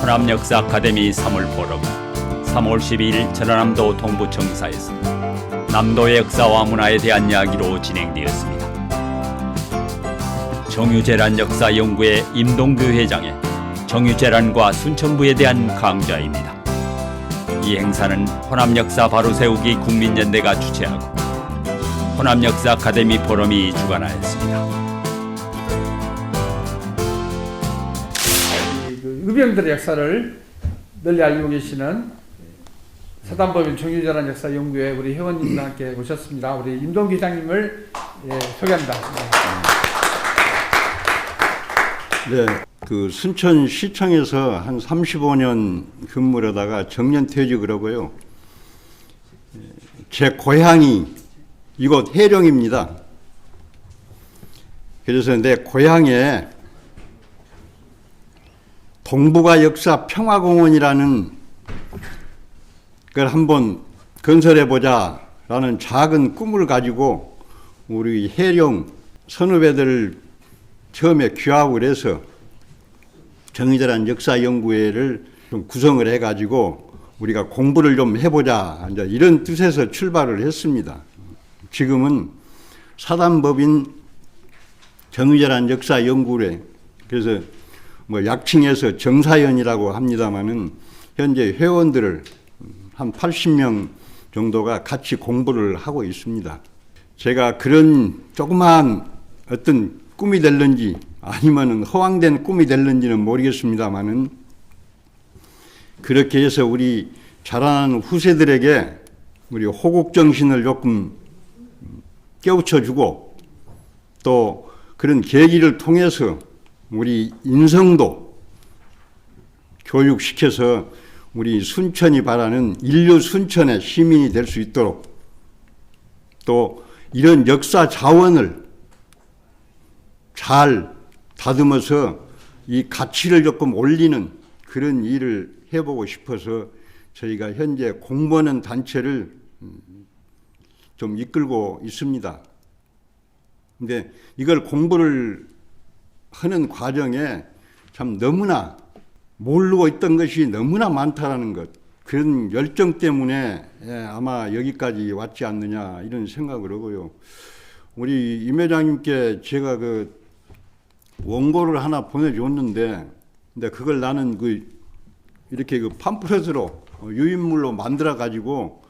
호남역사 아카데미 3월 포럼 3월 12일 전라남도 동부청사에서 남도의 역사와 문화에 대한 이야기로 진행되었습니다. 정유재란역사연구회 임동규 회장의 정유재란과 순천부에 대한 강좌입니다. 이 행사는 호남역사 바로세우기 국민연대가 주최하고 호남역사 아카데미 포럼이 주관하였습니다. 의병들의 역사를 널리 알고 계시는 사단법인 정유재란 역사연구회 우리 회원님과 함께 오셨습니다. 우리 임동규 회장님을 소개합니다. 네, 그 순천시청에서 한 35년 근무를 하다가 정년퇴직을 하고요. 제 고향이 이곳 해령입니다. 그래서 내 고향에 동북아 역사 평화공원이라는 걸 한번 건설해보자 라는 작은 꿈을 가지고 우리 해령 선후배들 처음에 규합을 해서 정유재란 역사연구회를 좀 구성을 해가지고 우리가 공부를 좀 해보자 이제 이런 뜻에서 출발을 했습니다. 지금은 사단법인 정유재란 역사연구회, 그래서 뭐 약칭해서 정사연이라고 합니다마는 현재 회원들을 한 80명 정도가 같이 공부를 하고 있습니다. 제가 그런 조그마한 어떤 꿈이 될는지 아니면은 허황된 꿈이 될는지는 모르겠습니다마는 그렇게 해서 우리 자라나는 후세들에게 우리 호국 정신을 조금 깨우쳐주고 또 그런 계기를 통해서 우리 인성도 교육시켜서 우리 순천이 바라는 인류 순천의 시민이 될 수 있도록 또 이런 역사 자원을 잘 다듬어서 이 가치를 조금 올리는 그런 일을 해보고 싶어서 저희가 현재 공부하는 단체를 좀 이끌고 있습니다. 근데 이걸 공부를 하는 과정에 참 너무나 모르고 있던 것이 너무나 많다라는 것, 그런 열정 때문에 아마 여기까지 왔지 않느냐 이런 생각을 하고요. 우리 임 회장님께 제가 그 원고를 하나 보내줬는데, 근데 그걸 나는 이렇게 그 팜플렛으로 유인물로 만들어 가지고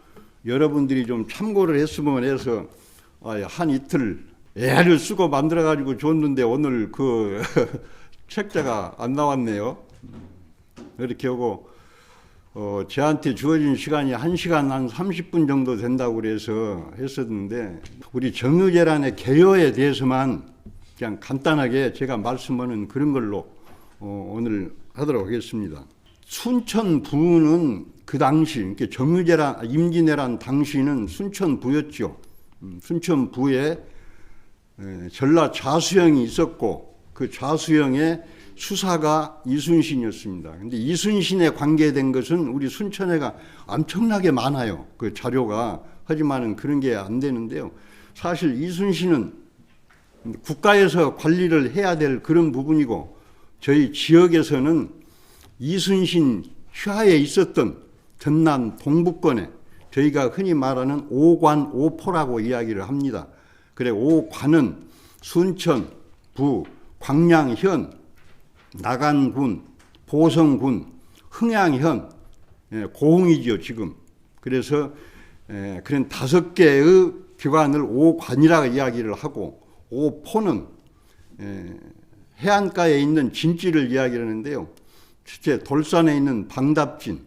여러분들이 좀 참고를 했으면 해서 한 이틀 애를 쓰고 만들어 가지고 줬는데 오늘 그 책자가 안 나왔네요. 이렇게 하고 저한테 주어진 시간이 1시간 한 30분 정도 된다고 그래서 했었는데 우리 정유재란의 개요에 대해서만 그냥 간단하게 제가 말씀하는 그런 걸로 오늘 하도록 하겠습니다. 순천부는 그 당시 그러니까 정유재란 임진왜란 당시는 순천부였죠. 순천부에 전라 좌수영이 있었고 그 좌수영의 수사가 이순신이었습니다. 그런데 이순신에 관계된 것은 우리 순천에가 엄청나게 많아요. 그 자료가. 하지만은 그런 게 안 되는데요. 사실 이순신은 국가에서 관리를 해야 될 그런 부분이고 저희 지역에서는 이순신 휘하에 있었던 전남 동북권에 저희가 흔히 말하는 오관 오포라고 이야기를 합니다. 그래 오관은 순천, 부, 광양현, 나간군, 보성군, 흥양현, 고흥이죠 지금. 그래서 그런 5개의 기관을 오관이라고 이야기를 하고 오포는 해안가에 있는 진지를 이야기를 하는데요. 첫째 돌산에 있는 방답진,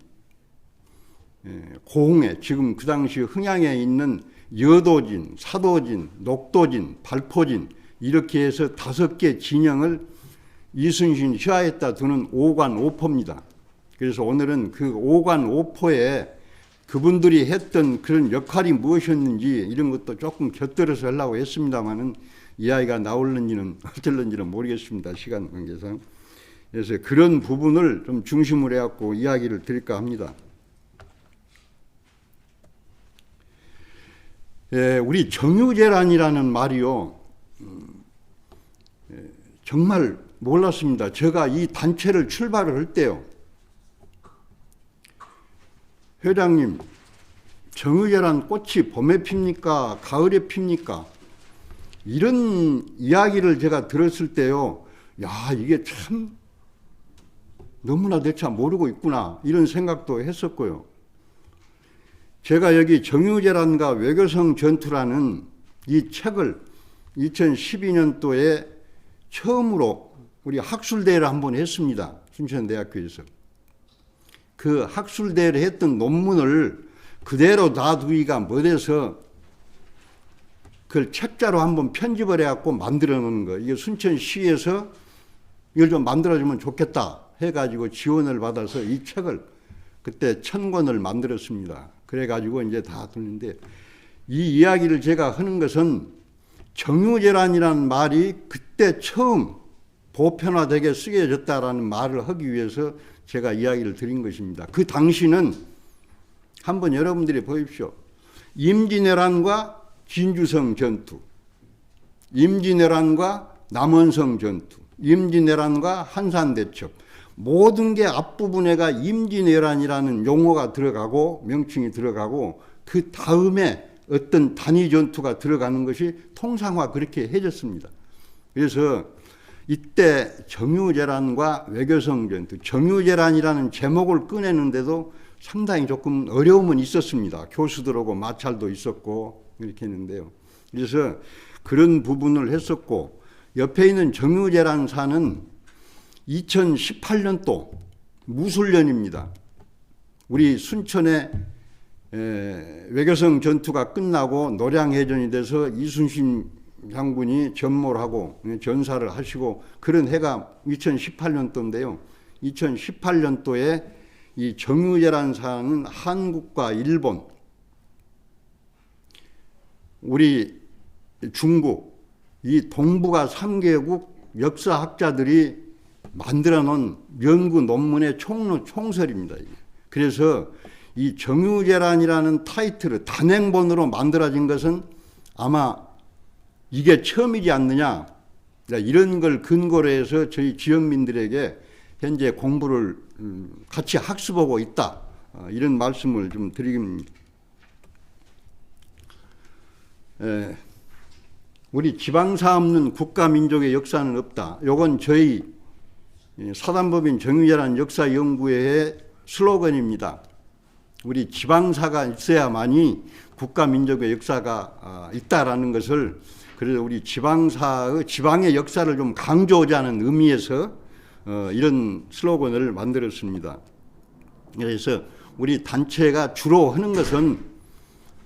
고흥에 지금 그 당시 흥양에 있는 여도진, 사도진, 녹도진, 발포진 이렇게 해서 5개 진영을 이순신 휘하에다 두는 오관 오포입니다. 그래서 오늘은 그 오관 오포에 그분들이 했던 그런 역할이 무엇이었는지 이런 것도 조금 곁들여서 하려고 했습니다마는 이야기가 나올는지는 어쩔는지는 모르겠습니다. 시간 관계상. 그래서 그런 부분을 좀 중심으로 해갖고 이야기를 드릴까 합니다. 우리 정유재란이라는 말이요, 정말 몰랐습니다. 제가 이 단체를 출발을 할 때요, 회장님, 정유재란 꽃이 봄에 핍니까? 가을에 핍니까? 이런 이야기를 제가 들었을 때요, 야, 이게 참 너무나 내 차 모르고 있구나, 이런 생각도 했었고요. 제가 여기 정유재란과 외교성 전투라는 이 책을 2012년도에 처음으로 우리 학술대회를 한번 했습니다. 순천대학교에서. 그 학술대회를 했던 논문을 그대로 놔두기가 못해서 그걸 책자로 한번 편집을 해갖고 만들어 놓은 거. 이게 순천시에서 이걸 좀 만들어주면 좋겠다 해가지고 지원을 받아서 이 책을 그때 1000권을 만들었습니다. 그래가지고 이제 다 듣는데, 이 이야기를 제가 하는 것은 정유재란이라는 말이 그때 처음 보편화되게 쓰여졌다라는 말을 하기 위해서 제가 이야기를 드린 것입니다. 그 당시는 한번 여러분들이 보십시오. 임진왜란과 진주성 전투, 임진왜란과 남원성 전투, 임진왜란과 한산대첩, 모든 게 앞부분에가 임진왜란이라는 용어가 들어가고 명칭이 들어가고 그 다음에 어떤 단위 전투가 들어가는 것이 통상화 그렇게 해졌습니다. 그래서 이때 정유재란과 외교성 전투, 정유재란이라는 제목을 꺼내는데도 상당히 조금 어려움은 있었습니다. 교수들하고 마찰도 있었고 이렇게 했는데요. 그래서 그런 부분을 했었고, 옆에 있는 정유재란사는 2018년도 무술년입니다. 우리 순천에 외교성 전투가 끝나고 노량해전이 돼서 이순신 장군이 전모를 하고 전사를 하시고 그런 해가 2018년도인데요. 2018년도에 이 정유재란사는 한국과 일본, 우리 중국, 이 동북아 3개국 역사학자들이 만들어 놓은 연구 논문의 총설입니다. 그래서 이 정유재란이라는 타이틀을 단행본으로 만들어진 것은 아마 이게 처음이지 않느냐, 이런 걸 근거로 해서 저희 지역민들에게 현재 공부를 같이 학습하고 있다, 이런 말씀을 좀 드립니다. 우리 지방사 없는 국가민족의 역사는 없다. 요건 저희 사단법인 정유재란 역사연구회의 슬로건입니다. 우리 지방사가 있어야만이 국가민족의 역사가 있다라는 것을, 그래서 우리 지방의 역사를 좀 강조하자는 의미에서 이런 슬로건을 만들었습니다. 그래서 우리 단체가 주로 하는 것은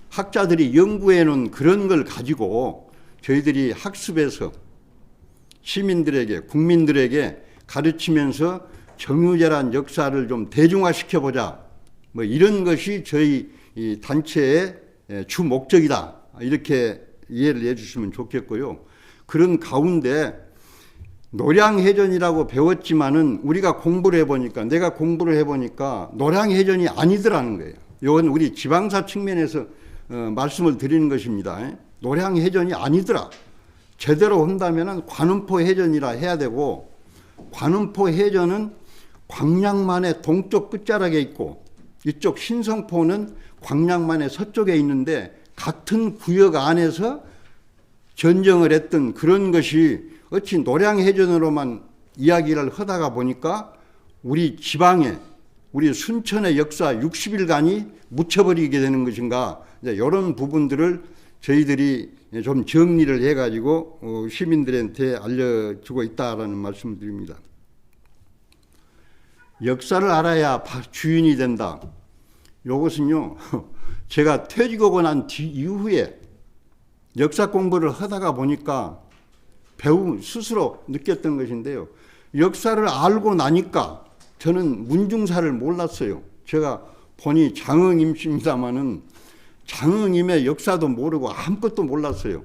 학자들이 연구해 놓은 그런 걸 가지고 저희들이 학습해서 시민들에게, 국민들에게 가르치면서 정유재란 역사를 좀 대중화시켜보자, 뭐 이런 것이 저희 이 단체의 주 목적이다, 이렇게 이해를 해주시면 좋겠고요. 그런 가운데 노량해전이라고 배웠지만은 우리가 공부를 해보니까, 내가 공부를 해보니까 노량해전이 아니더라는 거예요. 이건 우리 지방사 측면에서 말씀을 드리는 것입니다. 노량해전이 아니더라. 제대로 한다면은 관음포 해전이라 해야 되고, 관음포 해전은 광양만의 동쪽 끝자락에 있고 이쪽 신성포는 광양만의 서쪽에 있는데 같은 구역 안에서 전쟁을 했던 그런 것이 어찌 노량해전으로만 이야기를 하다가 보니까 우리 지방에, 우리 순천의 역사 60일간이 묻혀버리게 되는 것인가, 이런 부분들을 저희들이 좀 정리를 해가지고 시민들한테 알려주고 있다라는 말씀을 드립니다. 역사를 알아야 주인이 된다. 이것은요, 제가 퇴직하고 난 이후에 역사 공부를 하다가 보니까 스스로 느꼈던 것인데요. 역사를 알고 나니까 저는 문중사를 몰랐어요. 제가 본이 장흥임씨입니다마는 장흥임의 역사도 모르고 아무것도 몰랐어요.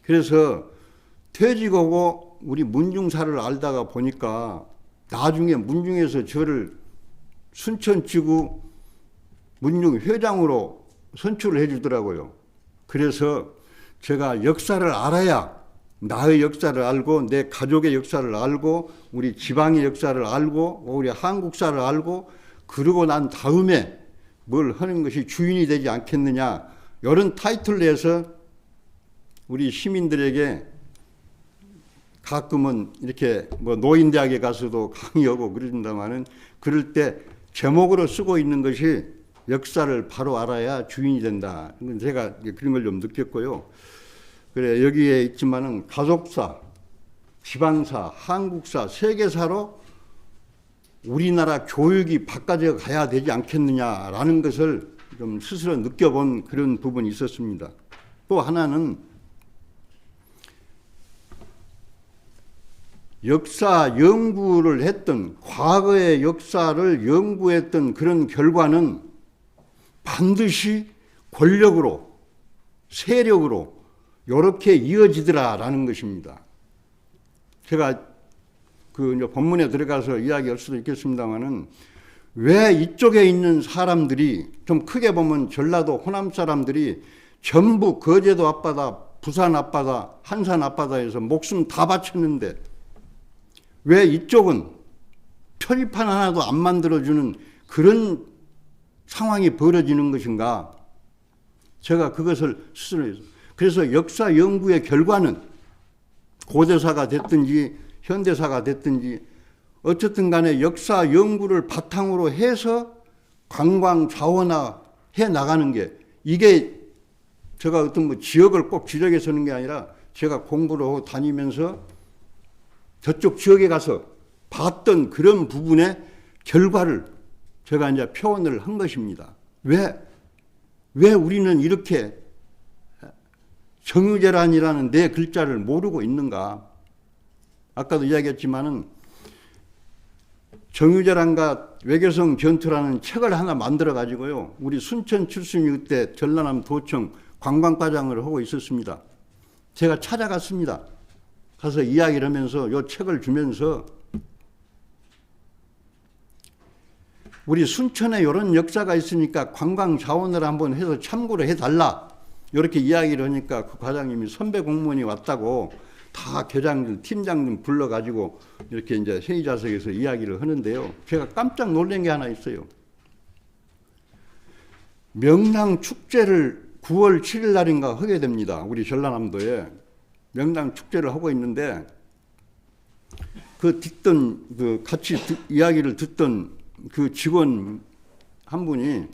그래서 퇴직하고 우리 문중사를 알다가 보니까 나중에 문중에서 저를 순천지구 문중회장으로 선출을 해주더라고요. 그래서 제가 역사를 알아야 나의 역사를 알고 내 가족의 역사를 알고 우리 지방의 역사를 알고 우리 한국사를 알고 그러고 난 다음에 뭘 하는 것이 주인이 되지 않겠느냐, 이런 타이틀을 내서 우리 시민들에게 가끔은 이렇게 뭐 노인대학에 가서도 강의하고 그런다마는 그럴 때 제목으로 쓰고 있는 것이 역사를 바로 알아야 주인이 된다. 제가 그런 걸 좀 느꼈고요. 그래, 여기에 있지만은 가족사, 지방사, 한국사, 세계사로 우리나라 교육이 바꿔져 가야 되지 않겠느냐라는 것을 좀 스스로 느껴본 그런 부분이 있었습니다. 또 하나는 역사 연구를 했던, 과거의 역사를 연구했던 그런 결과는 반드시 권력으로, 세력으로 이렇게 이어지더라라는 것입니다. 제가 그 이제 본문에 들어가서 이야기할 수도 있겠습니다만은 왜 이쪽에 있는 사람들이 좀 크게 보면 전라도 호남 사람들이 전부 거제도 앞바다, 부산 앞바다, 한산 앞바다에서 목숨 다 바쳤는데 왜 이쪽은 표지판 하나도 안 만들어주는 그런 상황이 벌어지는 것인가? 제가 그것을 스스로 해서, 그래서 역사 연구의 결과는 고대사가 됐든지 현대사가 됐든지 어쨌든 간에 역사 연구를 바탕으로 해서 관광 자원화해 나가는 게, 이게 제가 어떤 뭐 지역을 꼭 지적해서 하는 게 아니라 제가 공부를 하고 다니면서 저쪽 지역에 가서 봤던 그런 부분의 결과를 제가 이제 표현을 한 것입니다. 왜 우리는 이렇게 정유재란이라는 네 글자를 모르고 있는가? 아까도 이야기했지만은 정유재란과 외교성 전투라는 책을 하나 만들어 가지고요, 우리 순천 출신이 그때 전라남 도청 관광과장을 하고 있었습니다. 제가 찾아갔습니다. 가서 이야기를 하면서 이 책을 주면서 우리 순천에 이런 역사가 있으니까 관광 자원을 한번 해서 참고를 해달라, 이렇게 이야기를 하니까 그 과장님이 선배 공무원이 왔다고 다 계장들, 팀장님 불러가지고 이렇게 이제 회의자석에서 이야기를 하는데요. 제가 깜짝 놀란 게 하나 있어요. 명랑 축제를 9월 7일 날인가 하게 됩니다. 우리 전라남도에 명랑 축제를 하고 있는데 같이 이야기를 듣던 그 직원 한 분이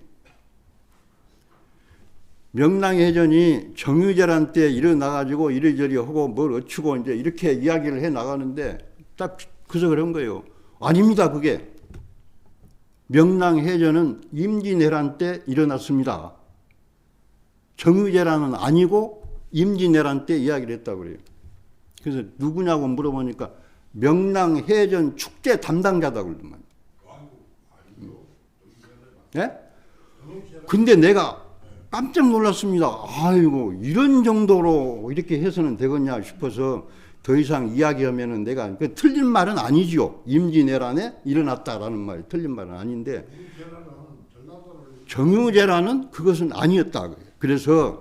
명랑해전이 정유재란 때 일어나가지고 이리저리 하고 뭘 어쩌고 이제 이렇게 이야기를 해 나가는데 딱 그저 그런 거예요. 아닙니다, 그게. 명랑해전은 임진왜란 때 일어났습니다. 정유재란은 아니고 임진왜란 때 이야기를 했다고 그래요. 그래서 누구냐고 물어보니까 명랑해전 축제 담당자다고 그러더만. 예? 근데 내가 깜짝 놀랐습니다. 아이고, 이런 정도로 이렇게 해서는 되겠냐 싶어서 더 이상 이야기하면은 내가, 그 틀린 말은 아니죠. 임진왜란에 일어났다라는 말이 틀린 말은 아닌데, 정유재란은 그것은 아니었다. 그래서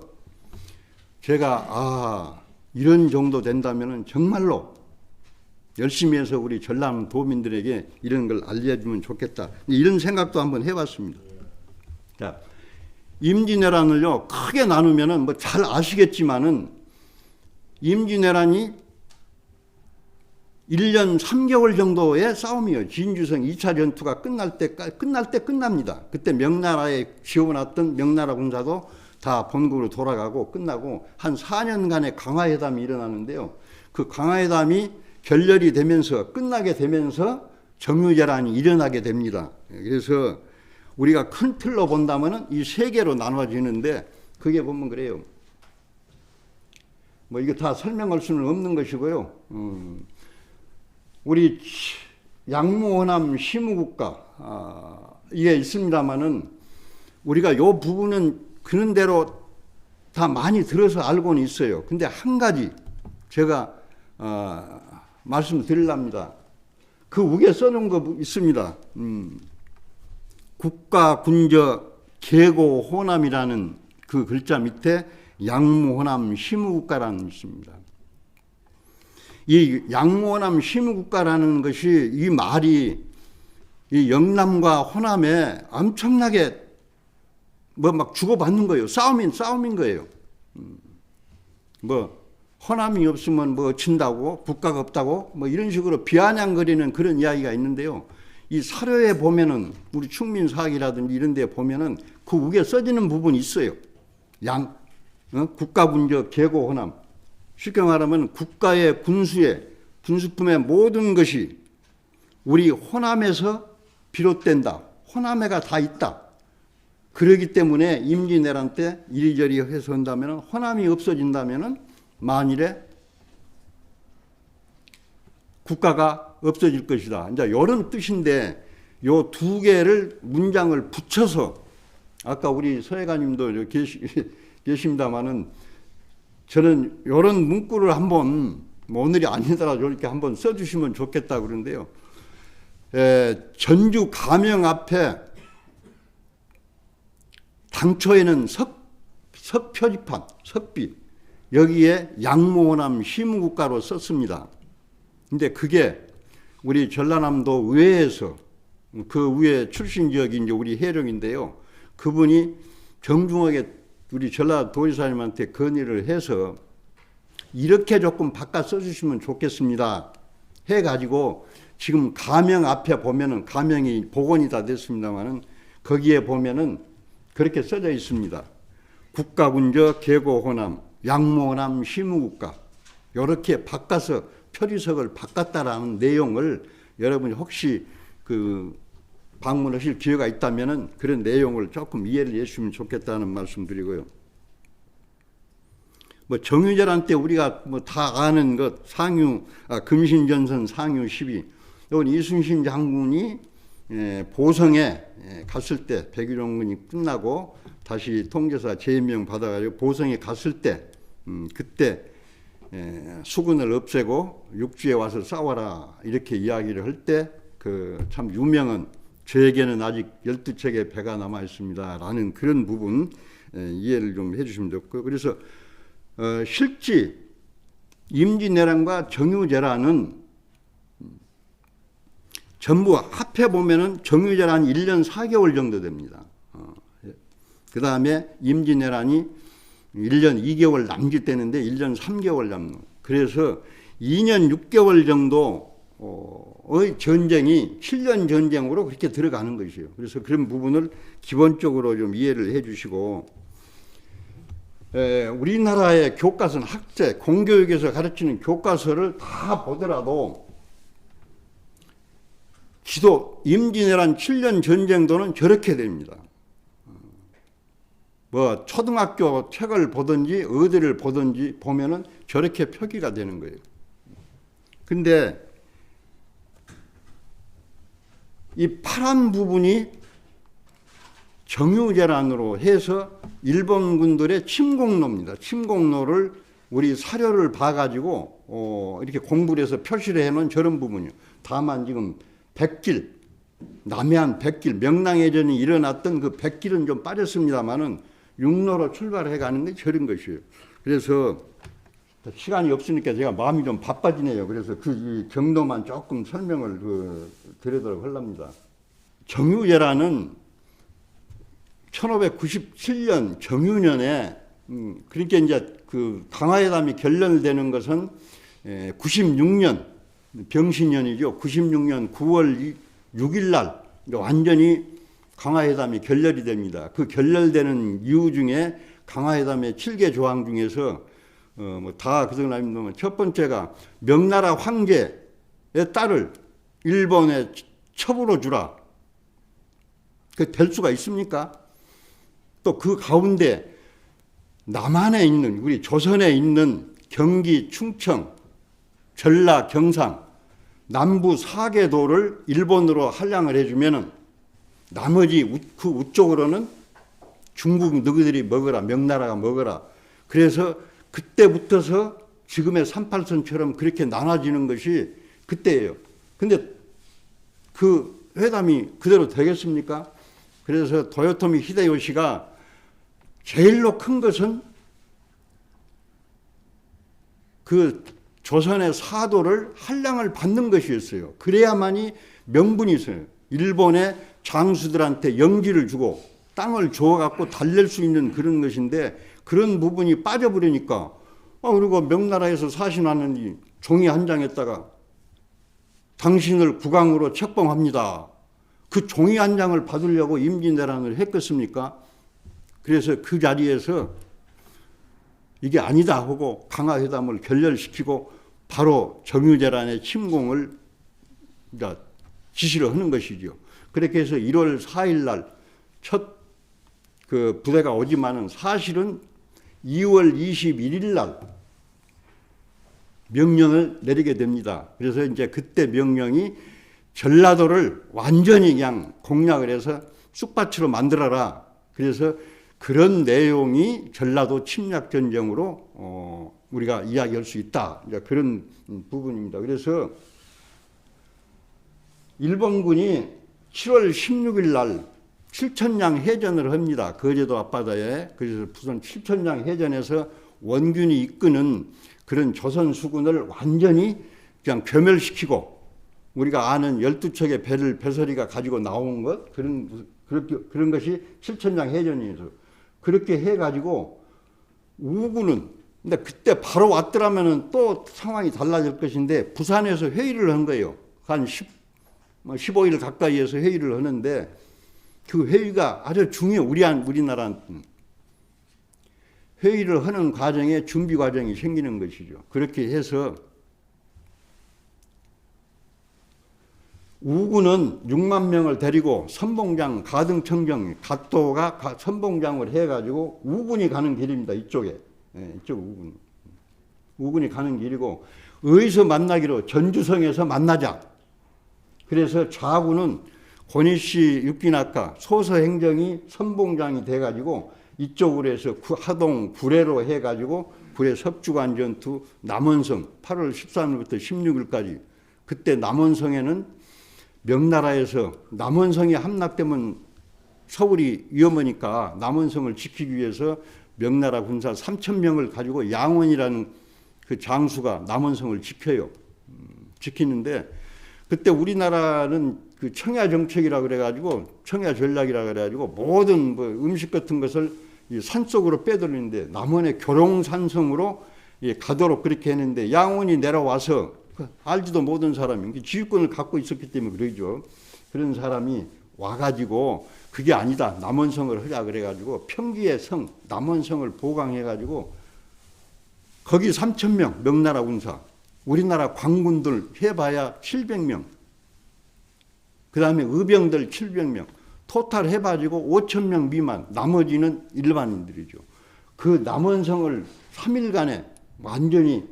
제가 이런 정도 된다면은 정말로 열심히 해서 우리 전남 도민들에게 이런 걸 알려주면 좋겠다, 이런 생각도 한번 해봤습니다. 자, 임진왜란을요 크게 나누면은 뭐 잘 아시겠지만은 임진왜란이 1년 3개월 정도의 싸움이에요. 진주성 2차 전투가 끝날 때 끝납니다. 그때 명나라에 지어놨던 명나라 군사도 다 본국으로 돌아가고 끝나고 한 4년간의 강화회담이 일어나는데요. 그 강화회담이 결렬이 되면서 끝나게 되면서 정유재란이 일어나게 됩니다. 그래서 우리가 큰 틀로 본다면은 이 세 개로 나눠지는데, 그게 보면 그래요. 뭐 이거 다 설명할 수는 없는 것이고요. 우리 양무호남 시무국가 이게 있습니다만은 우리가 요 부분은 그런 대로 다 많이 들어서 알고는 있어요. 근데 한 가지 제가 말씀드리랍니다. 그 위에 써놓은 거 있습니다. 국가 군저 계고 호남이라는 그 글자 밑에 양무호남 심우국가라는 있습니다. 이 양무호남 심우국가라는 것이 이 말이 이 영남과 호남에 엄청나게 뭐 막 주고받는 거예요. 싸움인 거예요. 뭐 호남이 없으면 뭐 진다고 국가가 없다고 뭐 이런 식으로 비아냥거리는 그런 이야기가 있는데요. 이 사료에 보면은 우리 충민사학이라든지 이런 데 보면은 그 위에 써지는 부분이 있어요. 국가군적 계고 호남. 쉽게 말하면 국가의 군수의 군수품의 모든 것이 우리 호남에서 비롯된다. 호남에가 다 있다. 그러기 때문에 임진왜란 때 이리저리 해서 한다면 호남이 없어진다면 만일에 국가가 없어질 것이다. 이제 이런 뜻인데 요 두 개를 문장을 붙여서 아까 우리 서예가님도 계십니다마는 저는 이런 문구를 한번 뭐 오늘이 아니더라도 이렇게 한번 써주시면 좋겠다 그러는데요. 전주 가명 앞에 당초에는 석표지판, 석비 여기에 양무호남 심우국가로 썼습니다. 근데 그게 우리 전라남도 의회에서 그 의회 출신 지역이 이제 우리 해령인데요. 그분이 정중하게 우리 전라도지사님한테 건의를 해서 이렇게 조금 바꿔 써주시면 좋겠습니다. 해가지고 지금 가명 앞에 보면은 가명이 복원이 다 됐습니다만은 거기에 보면은 그렇게 써져 있습니다. 국가군적 계고호남, 양무호남 심우국가 이렇게 바꿔서 표리석을 바꿨다라는 내용을 여러분이 혹시 그 방문하실 기회가 있다면은 그런 내용을 조금 이해를 해주시면 좋겠다는 말씀드리고요. 뭐 정유재란 때 우리가 뭐 다 아는 것 금신전선 상유 12 이건 이순신 장군이 보성에 갔을 때 백일홍군이 끝나고 다시 통제사 제임명 받아가지고 보성에 갔을 때 그때 수군을 없애고 육지에 와서 싸워라 이렇게 이야기를 할 때 그 참 유명한 저에게는 아직 12척의 배가 남아 있습니다 라는 그런 부분 이해를 좀 해주시면 좋고 그래서 실제 임진왜란과 정유재란은 전부 합해 보면은 정유재란 1년 4개월 정도 됩니다. 그 다음에 임진왜란이 1년 2개월 남짓되는데 1년 3개월 남는. 그래서 2년 6개월 정도의 전쟁이 7년 전쟁으로 그렇게 들어가는 것이에요. 그래서 그런 부분을 기본적으로 좀 이해를 해 주시고 우리나라의 교과서는 학제, 공교육에서 가르치는 교과서를 다 보더라도 지도 임진왜란 7년 전쟁도는 저렇게 됩니다. 뭐 초등학교 책을 보든지 어디를 보든지 보면은 저렇게 표기가 되는 거예요. 근데 이 파란 부분이 정유재란으로 해서 일본군들의 침공로입니다. 침공로를 우리 사료를 봐가지고 이렇게 공부를 해서 표시를 해놓은 저런 부분이요. 다만 지금 백길, 남해안 백길, 명랑해전이 일어났던 그 백길은 좀 빠졌습니다만은 육로로 출발해 가는 게 저런 것이에요. 그래서 시간이 없으니까 제가 마음이 좀 바빠지네요. 그래서 그 경로만 조금 설명을 드리도록 하렵니다. 정유재란은 1597년 정유년에 그러니까 이제 그 강화회담이 결렬되는 것은 96년 병신년이죠. 96년 9월 6일 날 완전히 강화회담이 결렬이 됩니다. 그 결렬되는 이유 중에 강화회담의 7개 조항 중에서 뭐 다 그들 나면 첫 번째가 명나라 황제의 딸을 일본에 첩으로 주라. 그 될 수가 있습니까? 또 그 가운데 남한에 있는 우리 조선에 있는 경기, 충청, 전라, 경상 남부 4개도를 일본으로 할량을 해주면은 나머지 그 우쪽으로는 중국 너희들이 먹어라, 명나라가 먹어라. 그래서 그때부터서 지금의 38선처럼 그렇게 나눠지는 것이 그때예요. 근데 그 회담이 그대로 되겠습니까? 그래서 도요토미 히데요시가 제일로 큰 것은 그 조선의 사도를 한량을 받는 것이었어요. 그래야만이 명분이 있어요. 일본의 장수들한테 영지를 주고 땅을 줘갖고 달랠 수 있는 그런 것인데 그런 부분이 빠져버리니까 그리고 명나라에서 사신하는 종이 한 장에다가 당신을 국왕으로 책봉합니다. 그 종이 한 장을 받으려고 임진왜란을 했겠습니까? 그래서 그 자리에서 이게 아니다 하고 강화회담을 결렬시키고 바로 정유재란의 침공을 지시를 하는 것이죠. 그렇게 해서 1월 4일 날 첫 그 부대가 오지만은 사실은 2월 21일 날 명령을 내리게 됩니다. 그래서 이제 그때 명령이 전라도를 완전히 그냥 공략을 해서 쑥밭으로 만들어라. 그래서 그런 내용이 전라도 침략 전쟁으로 우리가 이야기할 수 있다. 이제 그런 부분입니다. 그래서 일본군이 7월 16일 날 칠천량 해전을 합니다. 거제도 앞바다에. 그래서 부산 칠천량 해전에서 원균이 이끄는 그런 조선 수군을 완전히 그냥 괴멸시키고 우리가 아는 12척의 배를 배설이가 가지고 나온 것 그런 것이 칠천량 해전이어서 그렇게 해가지고 우군은 근데 그때 바로 왔더라면은 또 상황이 달라질 것인데 부산에서 회의를 한 거예요. 한 15일 가까이에서 회의를 하는데 그 회의가 아주 중요해요. 우리나라한테는. 회의를 하는 과정에 준비 과정이 생기는 것이죠. 그렇게 해서 우군은 6만 명을 데리고 선봉장 가등청정 갓도가 선봉장을 해가지고 우군이 가는 길입니다. 이쪽에. 이쪽 우군이 가는 길이고 어디서 만나기로 전주성에서 만나자. 그래서 좌군은 권희씨 육기낙하 소서행정이 선봉장이 돼가지고 이쪽으로 해서 하동 구례로 해가지고 구례 섭주관 전투 남원성 8월 13일부터 16일까지 그때 남원성에는 명나라에서 남원성이 함락되면 서울이 위험하니까 남원성을 지키기 위해서 명나라 군사 3,000명을 가지고 양원이라는 그 장수가 남원성을 지켜요. 지키는데 그때 우리나라는 그 청야 정책이라 그래가지고 청야 전략이라 그래가지고 모든 뭐 음식 같은 것을 이 산속으로 빼돌리는데 남원의 교롱산성으로 가도록 그렇게 했는데 양원이 내려와서 알지도 못한 사람이 지휘권을 갖고 있었기 때문에 그러죠. 그런 사람이 와가지고 그게 아니다 남원성을 하자 그래가지고 평기의 성 남원성을 보강해가지고 거기 3,000명 명나라 군사 우리나라 관군들 해봐야 700명 그 다음에 의병들 700명 토탈 해가지고 5,000명 미만 나머지는 일반인들이죠. 그 남원성을 3일간에 완전히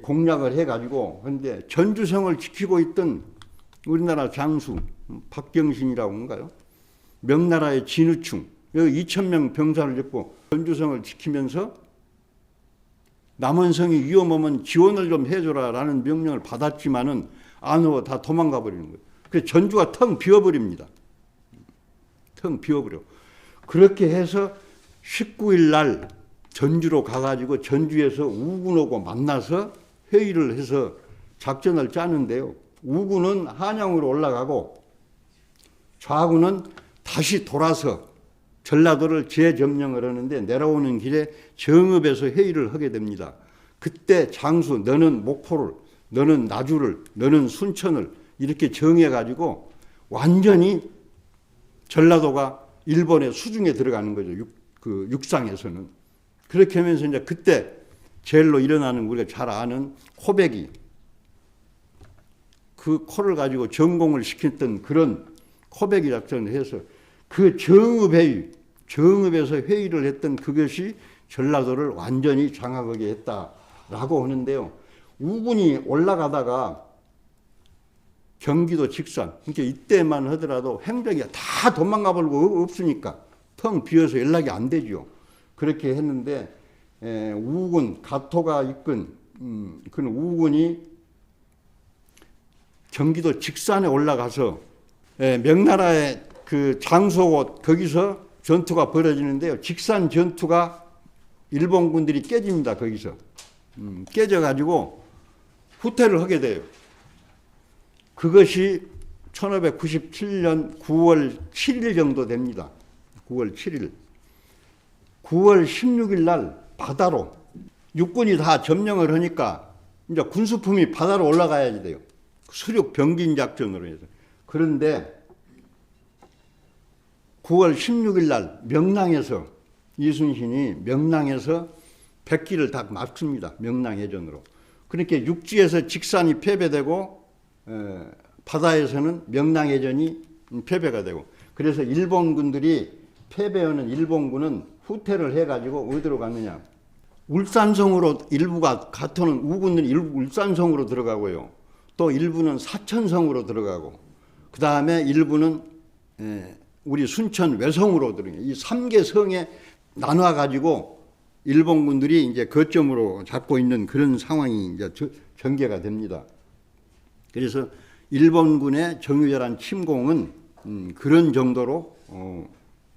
공략을 해가지고 근데 전주성을 지키고 있던 우리나라 장수 박경신이라고 한가요? 명나라의 진우충 여기 2,000명 병사를 잡고 전주성을 지키면서 남원성이 위험하면 지원을 좀 해줘라라는 명령을 받았지만은 안 하고 다 도망가 버리는 거예요. 그래서 전주가 텅 비어버립니다. 텅 비어버려. 그렇게 해서 19일 날 전주로 가가지고 전주에서 우군하고 만나서 회의를 해서 작전을 짜는데요. 우군은 한양으로 올라가고 좌군은 다시 돌아서 전라도를 재점령을 하는데 내려오는 길에 정읍에서 회의를 하게 됩니다. 그때 장수 너는 목포를 너는 나주를 너는 순천을 이렇게 정해가지고 완전히 전라도가 일본의 수중에 들어가는 거죠. 육상에서는. 그렇게 하면서 이제 그때 제일로 일어나는 우리가 잘 아는 코백이 그 코를 가지고 전공을 시켰던 그런 코백이 작전을 해서 그 정읍에서 회의를 했던 그것이 전라도를 완전히 장악하게 했다라고 하는데요. 우군이 올라가다가 경기도 직선, 그러니까 이때만 하더라도 행적이 다 도망가 버리고 없으니까 텅 비어서 연락이 안 되죠. 그렇게 했는데 우군, 가토가 이끈 그 우군이 경기도 직산에 올라가서 명나라의 그 장소곳 거기서 전투가 벌어지는데요. 직산 전투가 일본군들이 깨집니다. 거기서 깨져가지고 후퇴를 하게 돼요. 그것이 1597년 9월 7일 정도 됩니다. 9월 7일. 9월 16일 날 바다로 육군이 다 점령을 하니까 이제 군수품이 바다로 올라가야지 돼요. 수륙 병긴 작전으로 해서. 그런데 9월 16일 날 명랑에서 이순신이 명랑에서 백기를 다 맞춥니다. 명랑해전으로. 그러니까 육지에서 직산이 패배되고 바다에서는 명랑해전이 패배가 되고, 그래서 일본군들이 패배하는 일본군은 후퇴를 해가지고 어디로 갔느냐. 울산성으로 일부가 가토는 우군은 일부 울산성으로 들어가고요. 또 일부는 사천성으로 들어가고, 그 다음에 일부는 우리 순천 외성으로 들어가요. 이 3개 성에 나눠가지고 일본군들이 이제 거점으로 잡고 있는 그런 상황이 이제 전개가 됩니다. 그래서 일본군의 정유절한 침공은 그런 정도로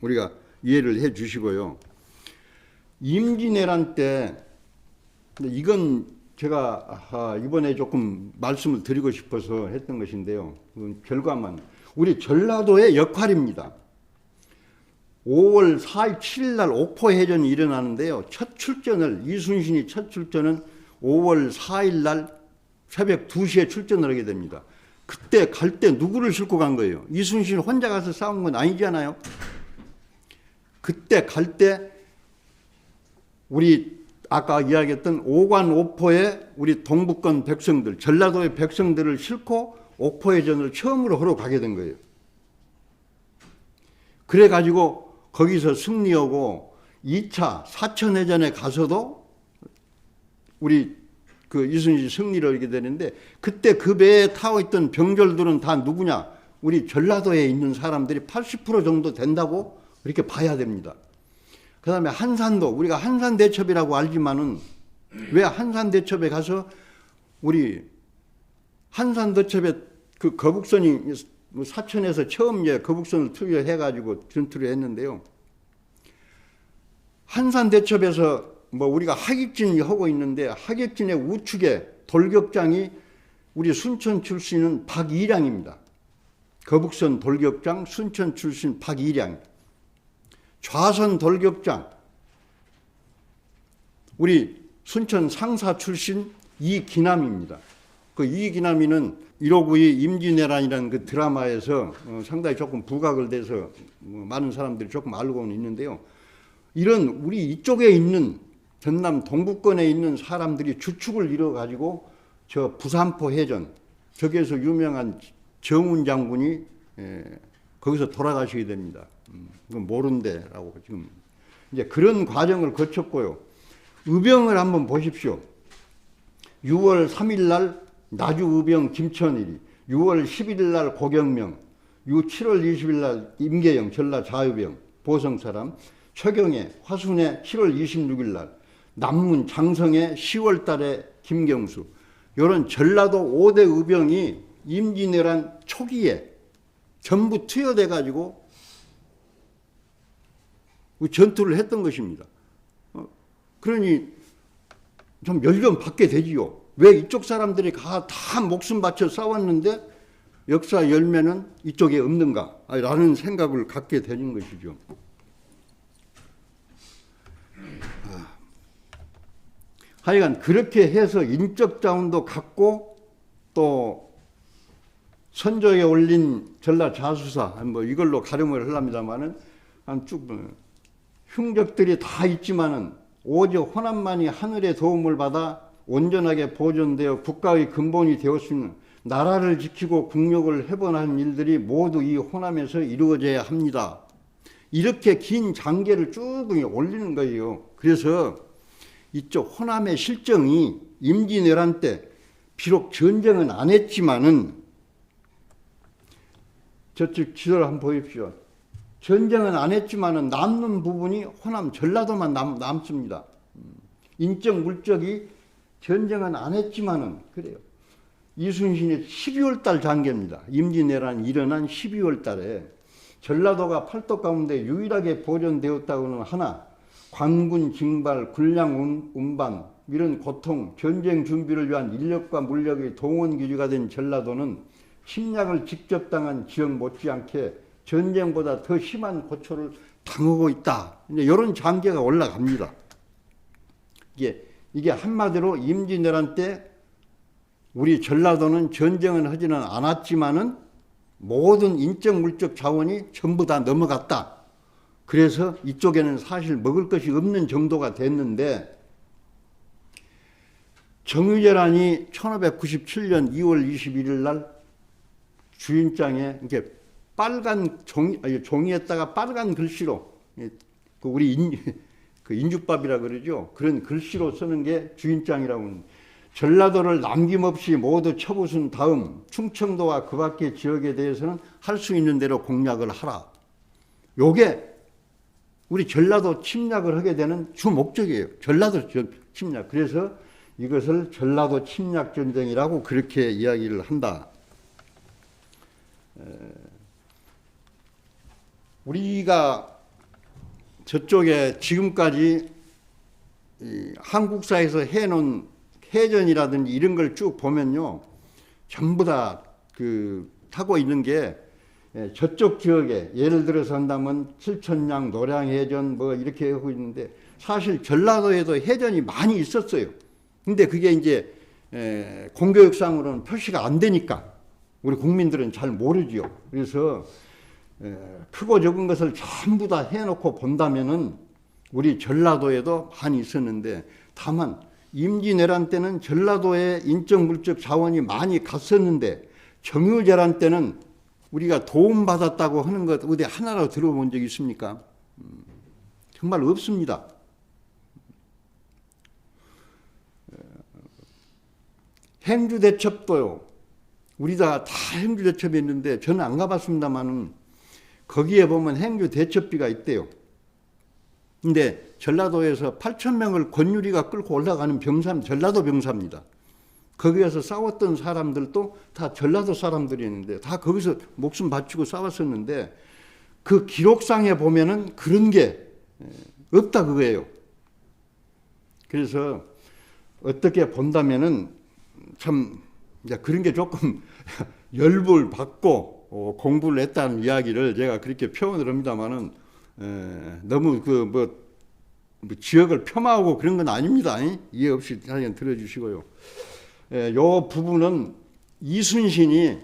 우리가 이해를 해 주시고요. 임진왜란 때, 이건 제가 이번에 조금 말씀을 드리고 싶어서 했던 것인데요. 그건 결과만, 우리 전라도의 역할입니다. 5월 4일, 7일 날 옥포해전이 일어나는데요. 첫 출전을, 이순신이 첫 출전은 5월 4일 날 새벽 2시에 출전을 하게 됩니다. 그때 갈 때 누구를 싣고 간 거예요? 이순신 혼자 가서 싸운 건 아니잖아요. 그때 갈 때 우리 아까 이야기했던 오관 오포의 우리 동북권 백성들, 전라도의 백성들을 싣고 옥포해전을 처음으로 하러 가게 된 거예요. 그래가지고 거기서 승리하고 2차 사천해전에 가서도 우리 그 이순신이 승리를 하게 되는데, 그때 그 배에 타고 있던 병졸들은 다 누구냐? 우리 전라도에 있는 사람들이 80% 정도 된다고 이렇게 봐야 됩니다. 그 다음에 한산도, 우리가 한산대첩이라고 알지만은 왜 한산대첩에 가서 우리 한산대첩에 그 거북선이 사천에서 처음 거북선을 투여해가지고 전투를 했는데요. 한산대첩에서 우리가 하객진이 하고 있는데, 하객진의 우측에 돌격장이 우리 순천 출신은 박이량입니다. 거북선 돌격장 순천 출신 박이량. 좌선 돌격장 우리 순천 상사 출신 이기남입니다. 그 이기남이는 1592 임진왜란이라는 그 드라마에서 상당히 조금 부각을 돼서 많은 사람들이 조금 알고는 있는데요. 이런 우리 이쪽에 있는 전남 동부권에 있는 사람들이 주축을 이뤄가지고 저 부산포 해전, 저기에서 유명한 정운 장군이 거기서 돌아가시게 됩니다. 그건 모른대라고 지금 이제 그런 과정을 거쳤고요. 의병을 한번 보십시오. 6월 3일 날 나주 의병 김천일이, 6월 11일 날 고경명, 7월 20일 날 임계영 전라 자유병 보성 사람, 최경애 화순에 7월 26일 날, 남문 장성에 10월 달에 김경수, 이런 전라도 5대 의병이 임진왜란 초기에 전부 투여돼 가지고 전투를 했던 것입니다. 그러니 좀 열좀 받게 되지요. 왜 이쪽 사람들이 다 목숨 바쳐 싸웠는데 역사 열매는 이쪽에 없는가? 라는 생각을 갖게 되는 것이죠. 하여간 그렇게 해서 인적 자원도 갖고 또 선조에 올린 전라 자수사 이걸로 가름을 하랍니다만은 쭉 흉적들이 다 있지만은 오직 호남만이 하늘의 도움을 받아 온전하게 보존되어 국가의 근본이 되었으면 나라를 지키고 국력을 회복하는 일들이 모두 이 호남에서 이루어져야 합니다. 이렇게 긴 장계를 쭉 올리는 거예요. 그래서 이쪽 호남의 실정이 임진왜란 때 비록 전쟁은 안 했지만은 저쪽 지도를 한번 보십시오. 전쟁은 안 했지만은 남는 부분이 호남 전라도만 남습니다. 인적 물적이 전쟁은 안 했지만은 그래요. 이순신이 12월 달 장계입니다. 임진왜란이 일어난 12월 달에 전라도가 팔도 가운데 유일하게 보존되었다고는 하나 관군 징발, 군량 운반, 이런 고통, 전쟁 준비를 위한 인력과 물력의 동원 기지가 된 전라도는 침략을 직접 당한 지역 못지않게 전쟁보다 더 심한 고초를 당하고 있다. 이제 이런 장계가 올라갑니다. 이게 한마디로 임진왜란 때 우리 전라도는 전쟁을 하지는 않았지만은 모든 인적 물적 자원이 전부 다 넘어갔다. 그래서 이쪽에는 사실 먹을 것이 없는 정도가 됐는데 정유재란이 1597년 2월 21일 날 주인장에 이렇게 빨간 종이에다가 빨간 글씨로 그 우리 인주밥이라 그러죠. 그런 글씨로 쓰는 게 주인장이라고 합니다. 전라도를 남김없이 모두 쳐부순 다음 충청도와 그 밖의 지역에 대해서는 할 수 있는 대로 공략을 하라. 요게 우리 전라도 침략을 하게 되는 주 목적이에요. 전라도 침략. 그래서 이것을 전라도 침략 전쟁이라고 그렇게 이야기를 한다. 우리가 저쪽에 지금까지 한국사에서 해놓은 해전이라든지 이런 걸 쭉 보면요, 전부 다 하고 있는 게 저쪽 지역에 예를 들어서 한다면 칠천량, 노량해전 뭐 이렇게 하고 있는데 사실 전라도에도 해전이 많이 있었어요. 근데 그게 이제 공교육상으로는 표시가 안 되니까 우리 국민들은 잘 모르지요. 그래서 크고 적은 것을 전부 다 해놓고 본다면은 우리 전라도에도 많이 있었는데 다만 임진왜란 때는 전라도에 인적 물적 자원이 많이 갔었는데 정유재란 때는 우리가 도움받았다고 하는 것 어디 하나로 들어본 적 있습니까? 정말 없습니다. 행주대첩도요. 우리가 다 행주대첩이 있는데 저는 안 가봤습니다만은 거기에 보면 행주대첩비가 있대요. 근데 전라도에서 8,000명을 권유리가 끌고 올라가는 병사, 전라도 병사입니다. 거기에서 싸웠던 사람들도 다 전라도 사람들이었는데 다 거기서 목숨 바치고 싸웠었는데 그 기록상에 보면은 그런 게 없다 그거예요. 그래서 어떻게 본다면은 참 이제 그런 게 조금 열불 받고 공부를 했다는 이야기를 제가 그렇게 표현을 합니다만은 너무 뭐 지역을 폄하하고 그런 건 아닙니다. 이해 없이 그냥 들어주시고요. 요 부분은 이순신이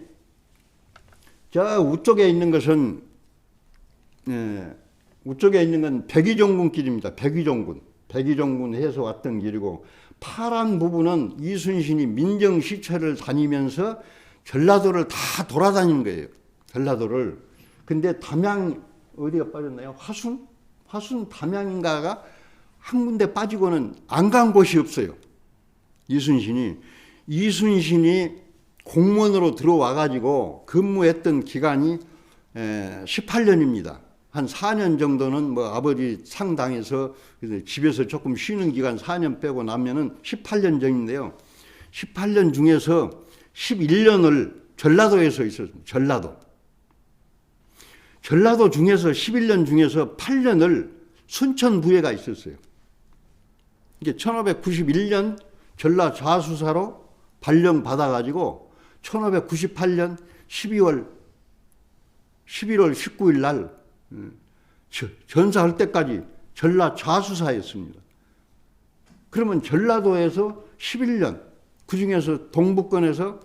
저 우쪽에 있는 것은 우쪽에 있는 건 백의종군 길입니다. 백의종군 해서 왔던 길이고 파란 부분은 이순신이 민정시처를 다니면서 전라도를 다 돌아다니는 거예요. 전라도를. 근데 담양 어디가 빠졌나요? 화순 담양인가가 한 군데 빠지고는 안 간 곳이 없어요. 이순신이 공무원으로 들어와 가지고 근무했던 기간이 18년입니다. 한 4년 정도는 뭐 아버지 상당해서 집에서 조금 쉬는 기간 4년 빼고 나면은 18년 전인데요. 18년 중에서 11년을 전라도에서 있었습니다. 전라도 중에서 11년 중에서 8년을 순천 부에가 있었어요. 이게 1591년 전라 좌수사로 발령 받아가지고 1598년 11월 19일 날 전사할 때까지 전라 좌수사였습니다. 그러면 전라도에서 11년, 그 중에서 동북권에서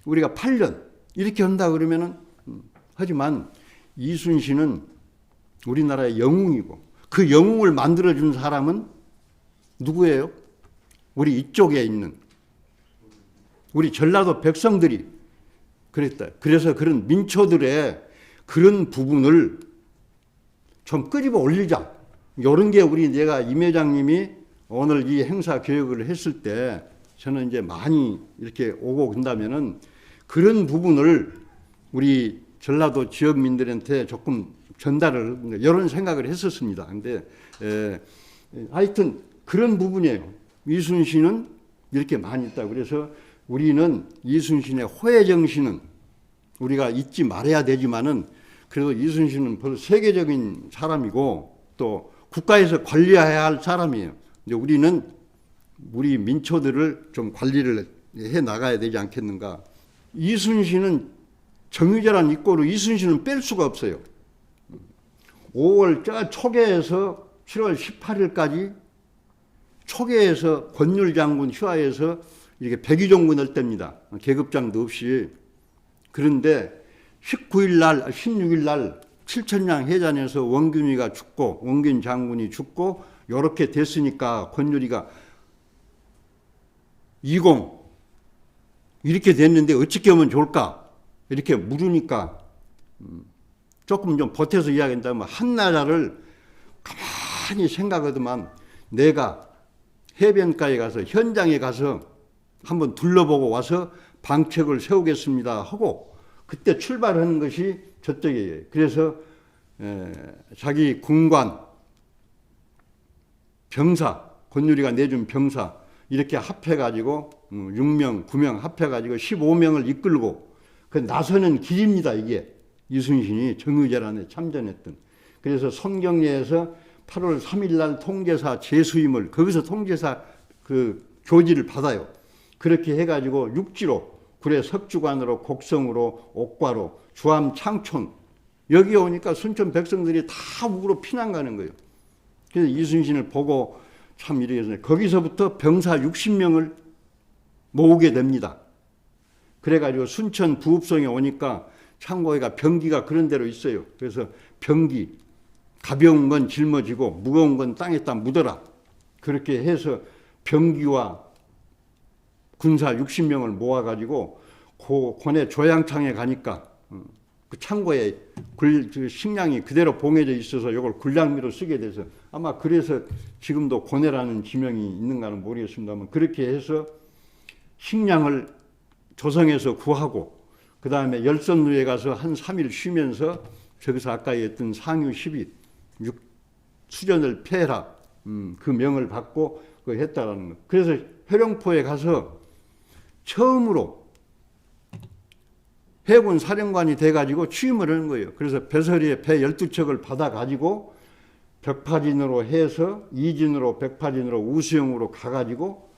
우리가 8년 이렇게 한다 그러면은 하지만 이순신은 우리나라의 영웅이고 그 영웅을 만들어준 사람은 누구예요? 우리 이쪽에 있는 우리 전라도 백성들이 그랬다. 그래서 그런 민초들의 그런 부분을 좀 끄집어 올리자. 이런 게 내가 임 회장님이 오늘 이 행사 교육을 했을 때 저는 이제 많이 이렇게 오고 간다면은 그런 부분을 우리 전라도 지역민들한테 조금 전달을 이런 생각을 했었습니다. 근데 하여튼 그런 부분이에요. 이순신은 이렇게 많이 있다. 그래서 우리는 이순신의 호혜 정신은 우리가 잊지 말아야 되지만은 그래도 이순신은 벌써 세계적인 사람이고 또 국가에서 관리해야 할 사람이에요. 근데 우리는 우리 민초들을 좀 관리를 해 나가야 되지 않겠는가. 이순신은 정유재란 이꼬로 이순신은 뺄 수가 없어요. 5월 초계에서 7월 18일까지 초계에서 권율 장군 휘하에서 이렇게 백의종군을 뗍니다. 계급장도 없이. 그런데 19일 날, 16일 날 칠천량 해전에서 원균이가 죽고 원균 장군이 죽고 이렇게 됐으니까 권율이가 20 이렇게 됐는데 어떻게 하면 좋을까? 이렇게 물으니까 조금 좀 보태서 이야기한다면 한나라를 가만히 생각하더만 내가 해변가에 가서 현장에 가서 한번 둘러보고 와서 방책을 세우겠습니다 하고 그때 출발하는 것이 저쪽이에요. 그래서 자기 군관, 병사, 권율이가 내준 병사 이렇게 합해가지고 6명, 9명 합해가지고 15명을 이끌고 그 나서는 길입니다. 이게 이순신이 정유재란에 참전했던. 그래서 손경리에서 8월 3일 날 통제사 제수임을 거기서 통제사 그 교지를 받아요. 그렇게 해가지고 육지로 구례 석주관으로 곡성으로 옥과로 주암 창촌 여기 오니까 순천 백성들이 다 우로 피난 가는 거예요. 그래서 이순신을 보고 참 이래서 거기서부터 병사 60명을 모으게 됩니다. 그래가지고 순천 부읍성에 오니까 창고에가 병기가 그런 대로 있어요. 그래서 병기 가벼운 건 짊어지고 무거운 건 땅에다 묻어라. 그렇게 해서 병기와 군사 60명을 모아가지고 고내 조양창에 가니까 그 창고에 식량이 그대로 봉해져 있어서 이걸 굴량미로 쓰게 돼서 아마 그래서 지금도 고내라는 지명이 있는가는 모르겠습니다만 그렇게 해서 식량을 조성해서 구하고 그 다음에 열선루에 가서 한 3일 쉬면서 저기서 아까 했던 상유 10위 수전을 폐해라 그 명을 받고 그 했다라는 거. 그래서 회령포에 가서 처음으로 해군 사령관이 돼가지고 취임을 하는 거예요. 그래서 배설이에 배 12척을 받아가지고 벽파진으로 해서 이진으로 백파진으로 우수영으로 가가지고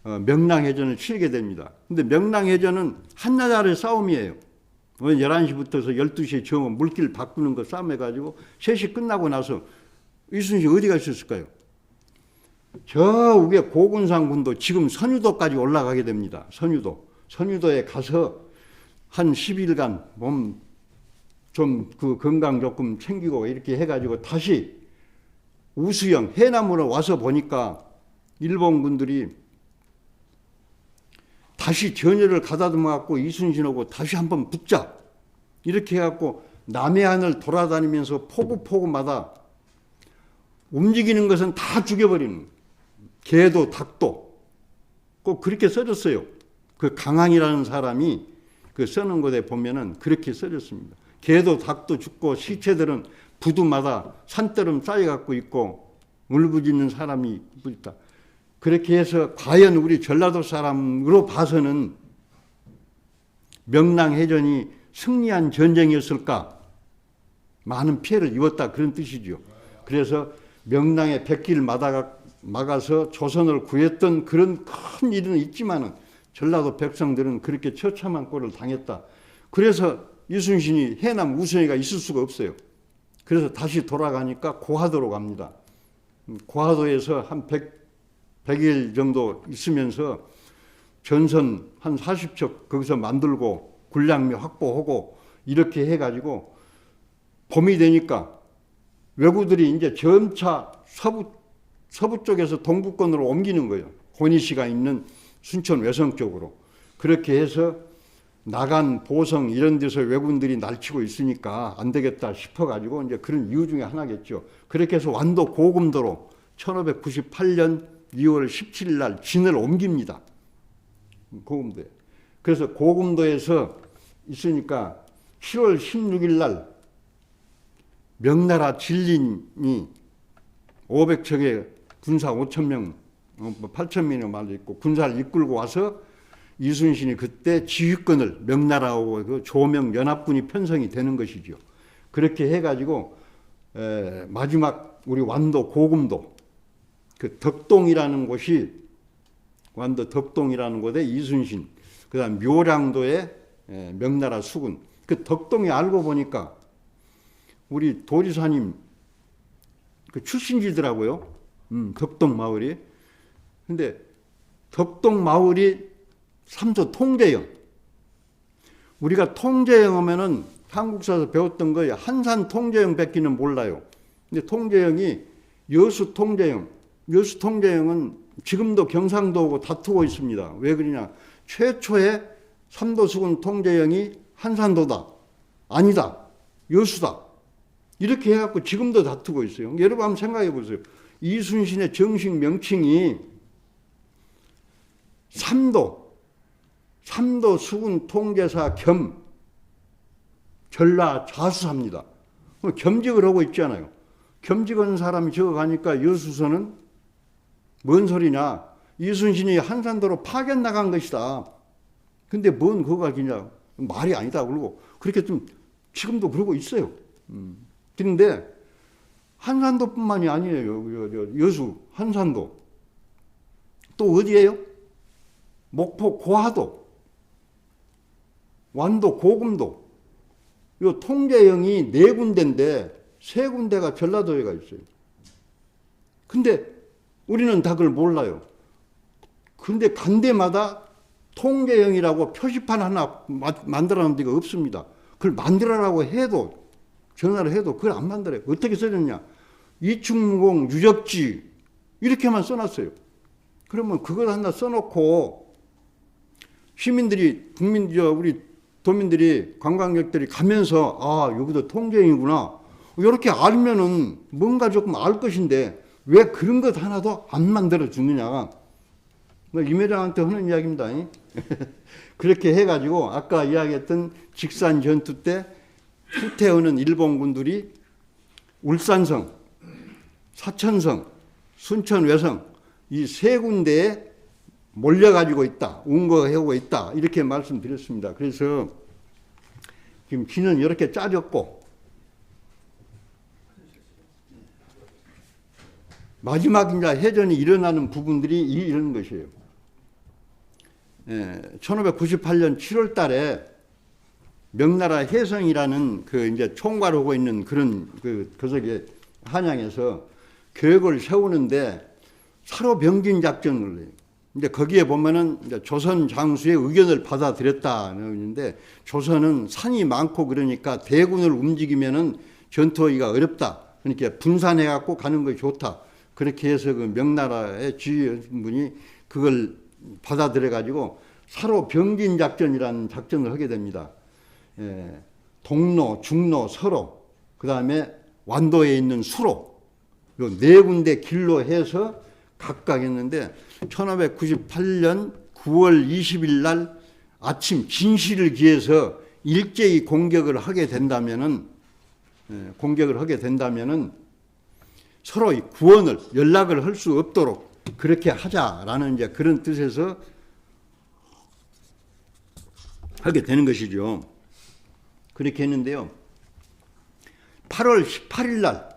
명랑해전을 치르게 됩니다. 근데 명랑해전은 한나라의 싸움이에요. 11시부터서 12시에 처음 물길 바꾸는 거 싸움해가지고 3시 끝나고 나서 이순신 어디가 있었을까요? 저 위에 고군산군도 지금 선유도까지 올라가게 됩니다. 선유도에 가서 한 10일간 몸 좀 그 건강 조금 챙기고 이렇게 해가지고 다시 우수영 해남으로 와서 보니까 일본군들이 다시 전열을 가다듬어 갖고 이순신하고 다시 한번 붙자 이렇게 해갖고 남해안을 돌아다니면서 포구마다 움직이는 것은 다 죽여버리는 개도 닭도 꼭 그렇게 써졌어요. 그 강항이라는 사람이 그 써는 것에 보면은 그렇게 써졌습니다. 개도 닭도 죽고 시체들은 부두마다 산더름 쌓여갖고 있고 울부짖는 사람이 있다. 그렇게 해서 과연 우리 전라도 사람으로 봐서는 명랑해전이 승리한 전쟁이었을까? 많은 피해를 입었다 그런 뜻이죠. 그래서 명랑의 백기를 막아서 조선을 구했던 그런 큰 일은 있지만은 전라도 백성들은 그렇게 처참한 꼴을 당했다. 그래서 이순신이 해남 우선이가 있을 수가 없어요. 그래서 다시 돌아가니까 고하도로 갑니다. 고하도에서 한 100일 정도 있으면서 전선 한 40척 거기서 만들고 군량미 확보하고 이렇게 해가지고 봄이 되니까 왜구들이 이제 점차 서부 쪽에서 동부권으로 옮기는 거예요. 고니시가 있는 순천 외성 쪽으로. 그렇게 해서 나간 보성 이런 데서 왜군들이 날치고 있으니까 안 되겠다 싶어가지고 이제 그런 이유 중에 하나겠죠. 그렇게 해서 완도 고금도로 1598년 2월 17일 날 진을 옮깁니다. 고금도에. 그래서 고금도에서 있으니까 7월 16일 날 명나라 진린이 500척의 군사 5,000명, 8,000명이 말도 있고 군사를 이끌고 와서 이순신이 그때 지휘권을 명나라하고 그 조명 연합군이 편성이 되는 것이죠. 그렇게 해가지고 마지막 우리 완도 고금도 그 덕동이라는 곳이 완도 덕동이라는 곳에 이순신, 그다음 묘량도에 명나라 수군. 그 덕동에 알고 보니까 우리 도지사님 그 출신지더라고요. 덕동 마을이. 근데 덕동 마을이 삼소 통제영. 우리가 통제영 하면은 한국사에서 배웠던 거에 한산 통제영 밖에는 몰라요. 근데 통제영이 여수 통제영. 여수 통제영은 지금도 경상도하고 다투고 있습니다. 왜 그러냐? 최초의 삼도수군 통제영이 한산도다. 아니다. 여수다. 이렇게 해갖고 지금도 다투고 있어요. 여러분 한번 생각해 보세요. 이순신의 정식 명칭이 삼도 수군 통제사 겸 전라 자수사입니다. 겸직을 하고 있잖아요. 겸직한 사람이 적어가니까 여수서는 뭔 소리냐? 이순신이 한산도로 파견 나간 것이다. 근데 뭔 그거가 그냥 말이 아니다. 그러고 그렇게 좀 지금도 그러고 있어요. 그런데 한산도뿐만이 아니에요. 여수, 한산도. 또 어디예요? 목포 고하도, 완도 고금도. 요 통제영이 4군데인데 3군데가 전라도에 가 있어요. 근데 우리는 다 그걸 몰라요. 근데 간 데마다 통제영이라고 표시판 하나 만들어 놓은 데가 없습니다. 그걸 만들어라고 해도, 전화를 해도 그걸 안 만들어요. 어떻게 써졌냐? 이충무공 유적지 이렇게만 써놨어요. 그러면 그걸 하나 써놓고 시민들이, 우리 도민들이, 관광객들이 가면서 아, 여기도 통제영이구나. 이렇게 알면은 뭔가 조금 알 것인데 왜 그런 것 하나도 안 만들어 주느냐. 임 회장한테 하는 이야기입니다. 그렇게 해가지고 아까 이야기했던 직산 전투 때 후퇴하는 일본군들이 울산성, 사천성, 순천 외성 이 3군데에 몰려가지고 있다. 운거해오고 있다. 이렇게 말씀드렸습니다. 그래서 지금 기는 이렇게 짜졌고 마지막 이제 해전이 일어나는 부분들이 이런 것이에요. 1598년 7월 달에 명나라 해성이라는 그 이제 총괄하고 있는 그런 그 거석에 한양에서 계획을 세우는데 사로병진 작전을 해요. 이제 거기에 보면은 이제 조선 장수의 의견을 받아들였다는 있는데 조선은 산이 많고 그러니까 대군을 움직이면은 전투하기가 어렵다. 그러니까 분산해 갖고 가는 것이 좋다. 그렇게 해서 그 명나라의 지휘분이 그걸 받아들여 가지고 사로병진 작전이라는 작전을 하게 됩니다. 동로, 중로, 서로, 그 다음에 완도에 있는 수로, 요 4군데 길로 해서 각각 했는데 1598년 9월 20일 날 아침 진시를 기해서 일제히 공격을 하게 된다면은 서로의 구원을, 연락을 할 수 없도록 그렇게 하자라는 이제 그런 뜻에서 하게 되는 것이죠. 그렇게 했는데요. 8월 18일 날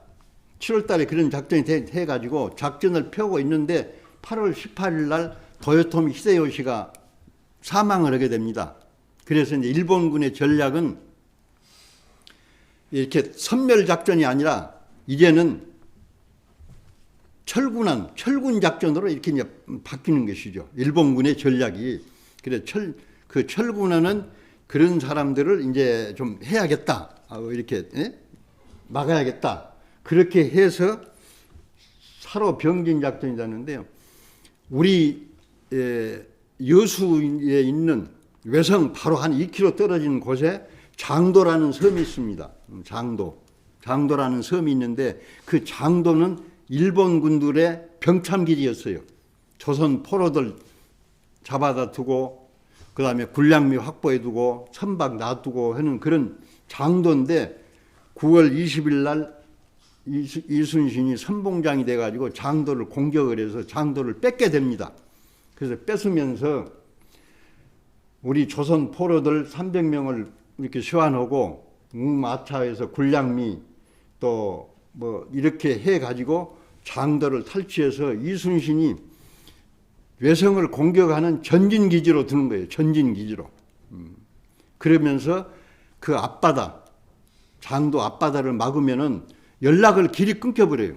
7월 달에 그런 작전이 해가지고 작전을 펴고 있는데 8월 18일 날 도요토미 히데요시가 사망을 하게 됩니다. 그래서 이제 일본군의 전략은 이렇게 선멸 작전이 아니라 이제는 철군 작전으로 이렇게 이제 바뀌는 것이죠. 일본군의 전략이. 그래 그 철군은 그런 사람들을 이제 좀 해야겠다. 이렇게 막아야겠다. 그렇게 해서 사로병진 작전이라는데요. 우리 여수에 있는 외성 바로 한 2km 떨어진 곳에 장도라는 섬이 있습니다. 장도라는 섬이 있는데 그 장도는 일본군들의 병참기지였어요. 조선 포로들 잡아다 두고 그 다음에 군량미 확보해 두고 선박 놔두고 하는 그런 장도인데 9월 20일 날 이순신이 선봉장이 돼가지고 장도를 공격을 해서 장도를 뺏게 됩니다. 그래서 뺏으면서 우리 조선 포로들 300명을 이렇게 소환하고 마차에서 군량미 또 뭐 이렇게 해가지고 장도를 탈취해서 이순신이 외성을 공격하는 전진기지로 두는 거예요. 전진기지로. 그러면서 그 앞바다, 장도 앞바다를 막으면은 연락을 길이 끊겨버려요.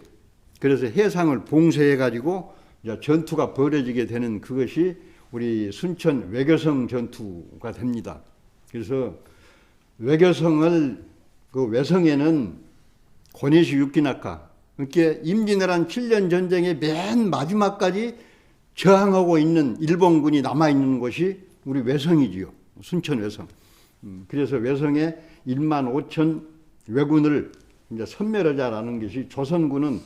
그래서 해상을 봉쇄해가지고 전투가 벌어지게 되는 그것이 우리 순천 외교성 전투가 됩니다. 그래서 외교성을, 그 외성에는 고니시 유키나카, 그러니까 임진왜란 7년 전쟁의 맨 마지막까지 저항하고 있는 일본군이 남아있는 곳이 우리 외성이지요. 순천 외성. 그래서 외성에 1만 5천 왜군을 이제 섬멸하자라는 것이, 조선군은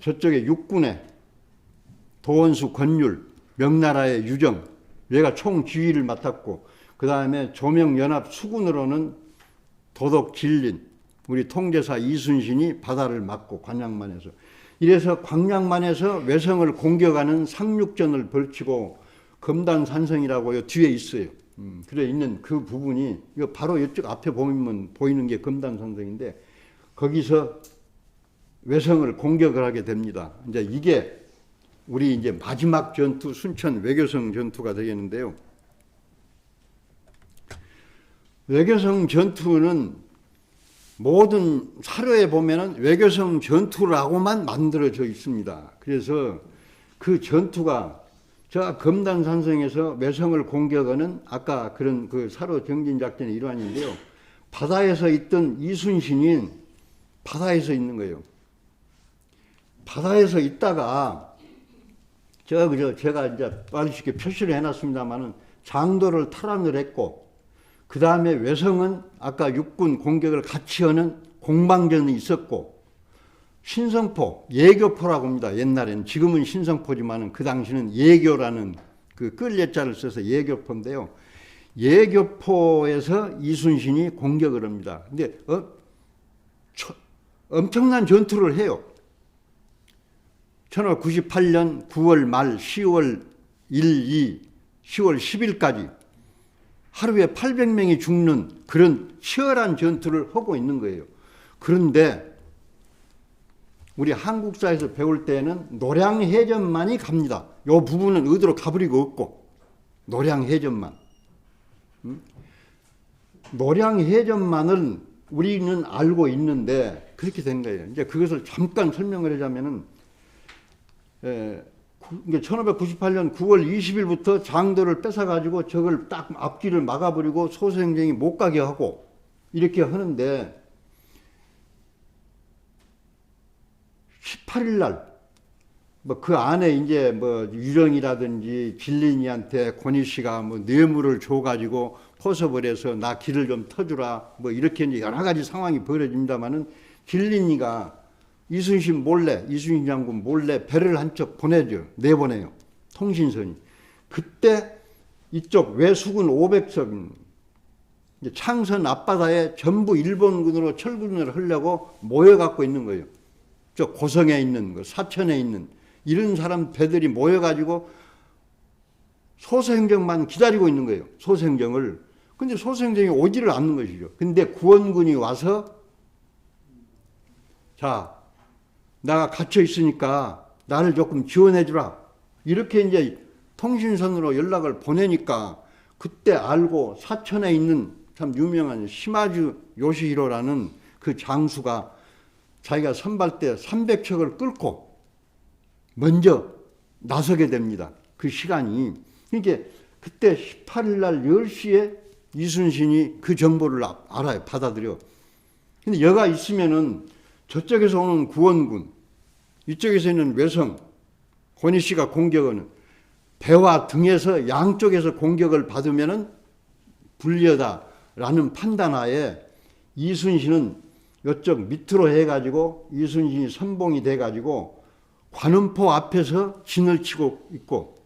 저쪽에 육군에 도원수 권율, 명나라의 유정, 얘가 총지휘를 맡았고, 그 다음에 조명연합 수군으로는 도독 진린, 우리 통제사 이순신이 바다를 막고 관양만에서, 이래서 광양만에서 외성을 공격하는 상륙전을 벌치고 금단산성이라고요 뒤에 있어요. 그래 있는 그 부분이, 이거 바로 이쪽 앞에 보면 보이는 게 금단산성인데, 거기서 외성을 공격을 하게 됩니다. 이제 이게 우리 이제 마지막 전투, 순천 외교성 전투가 되겠는데요. 외교성 전투는 모든 사료에 보면은 외교성 전투라고만 만들어져 있습니다. 그래서 그 전투가 저 금단산성에서 외성을 공격하는 아까 그런 그 사료 정진 작전의 일환인데요. 바다에서 있던 이순신이 바다에서 있는 거예요. 바다에서 있다가 제가 이제 빠르게 표시를 해놨습니다만은 장도를 탈환을 했고, 그 다음에 외성은 아까 육군 공격을 같이 하는 공방전이 있었고, 신성포, 예교포라고 합니다. 옛날에는. 지금은 신성포지만은 그 당시는 예교라는 그 끌예자를 써서 예교포인데요. 예교포에서 이순신이 공격을 합니다. 근데 엄청난 전투를 해요. 1598년 9월 말 10월 1, 2, 10월 10일까지 하루에 800명이 죽는 그런 치열한 전투를 하고 있는 거예요. 그런데 우리 한국사에서 배울 때는 노량해전만이 갑니다. 이 부분은 의도로 가버리고 없고, 노량해전만. 노량해전만을 우리는 알고 있는데 그렇게 된 거예요. 이제 그것을 잠깐 설명을 하자면은, 1598년 9월 20일부터 장도를 뺏어가지고 저걸 딱 앞길을 막아버리고 소수행정이 못 가게 하고 이렇게 하는데, 18일 날, 그 안에 이제 유령이라든지 진린이한테 권희 씨가 뇌물을 줘가지고 포섭을 해서 나 길을 좀 터주라, 이렇게 이제 여러 가지 상황이 벌어집니다만은, 진린이가 이순신 장군 몰래 배를 한 척 보내죠. 내보내요. 통신선이. 그때 이쪽 외수군 500척, 창선 앞바다에 전부 일본군으로 철군을 하려고 모여갖고 있는 거예요. 저 고성에 있는 거, 사천에 있는 이런 사람 배들이 모여가지고 소수행정만 기다리고 있는 거예요. 소수행정을. 근데 소수행정이 오지를 않는 것이죠. 근데 구원군이 와서, 자, 내가 갇혀 있으니까 나를 조금 지원해주라, 이렇게 이제 통신선으로 연락을 보내니까, 그때 알고 사천에 있는 참 유명한 시마즈 요시히로라는 그 장수가 자기가 선발대 300척을 끌고 먼저 나서게 됩니다. 그 시간이. 그러니까 그때 18일 날 10시에 이순신이 그 정보를 알아요. 받아들여. 근데 여가 있으면은 저쪽에서 오는 구원군, 이쪽에서 있는 외성, 권희 씨가 공격하는 배와 등에서 양쪽에서 공격을 받으면은 불리하다라는 판단하에 이순신은 이쪽 밑으로 해가지고, 이순신이 선봉이 돼가지고 관음포 앞에서 진을 치고 있고,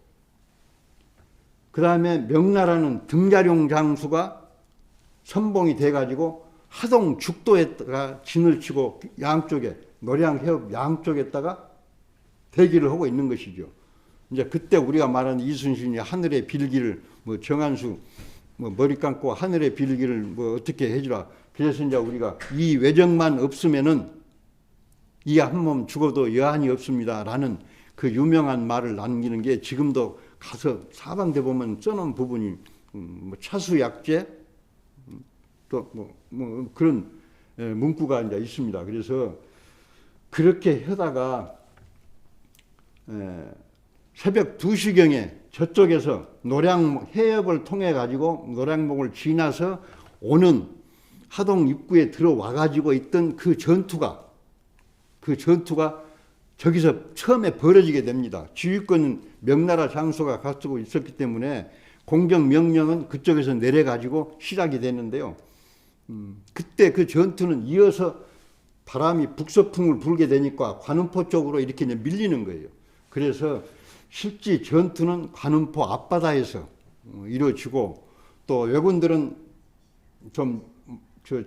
그 다음에 명나라는 등자룡 장수가 선봉이 돼가지고 하동 죽도에다가 진을 치고 양쪽에, 노량해협 양쪽에다가 대기를 하고 있는 것이죠. 이제 그때 우리가 말하는 이순신이 하늘의 빌기를, 정한수 머리 감고 하늘의 빌기를 어떻게 해주라. 그래서 이제 우리가 이 외적만 없으면은 이 한 몸 죽어도 여한이 없습니다라는 그 유명한 말을 남기는 게 지금도 가서 사방대 보면 써놓은 부분이 뭐 차수약제 또 뭐 그런 문구가 이제 있습니다. 그래서 그렇게 하다가 새벽 2시경에 저쪽에서 해협을 통해 가지고 노량목을 지나서 오는 하동 입구에 들어와 가지고 있던 그 전투가 저기서 처음에 벌어지게 됩니다. 지휘권은 명나라 장수가 가지고 있었기 때문에 공격 명령은 그쪽에서 내려 가지고 시작이 되는데요. 그때 그 전투는 이어서 바람이 북서풍을 불게 되니까 관음포 쪽으로 이렇게 이제 밀리는 거예요. 그래서 실제 전투는 관음포 앞바다에서 이루어지고 또 왜군들은 좀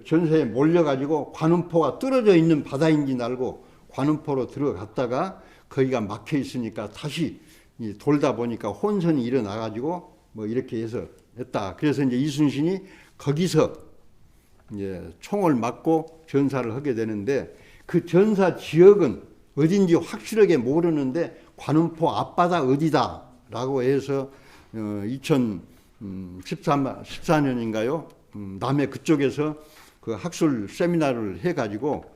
전세에 몰려가지고 관음포가 떨어져 있는 바다인지 알고 관음포로 들어갔다가 거기가 막혀 있으니까 다시 돌다 보니까 혼선이 일어나가지고 뭐 이렇게 해서 했다. 그래서 이제 이순신이 거기서 이제 총을 맞고 전사를 하게 되는데 그 전사 지역은 어딘지 확실하게 모르는데 관음포 앞바다 어디다라고 해서 2014년인가요? 남해 그쪽에서 그 학술 세미나를 해가지고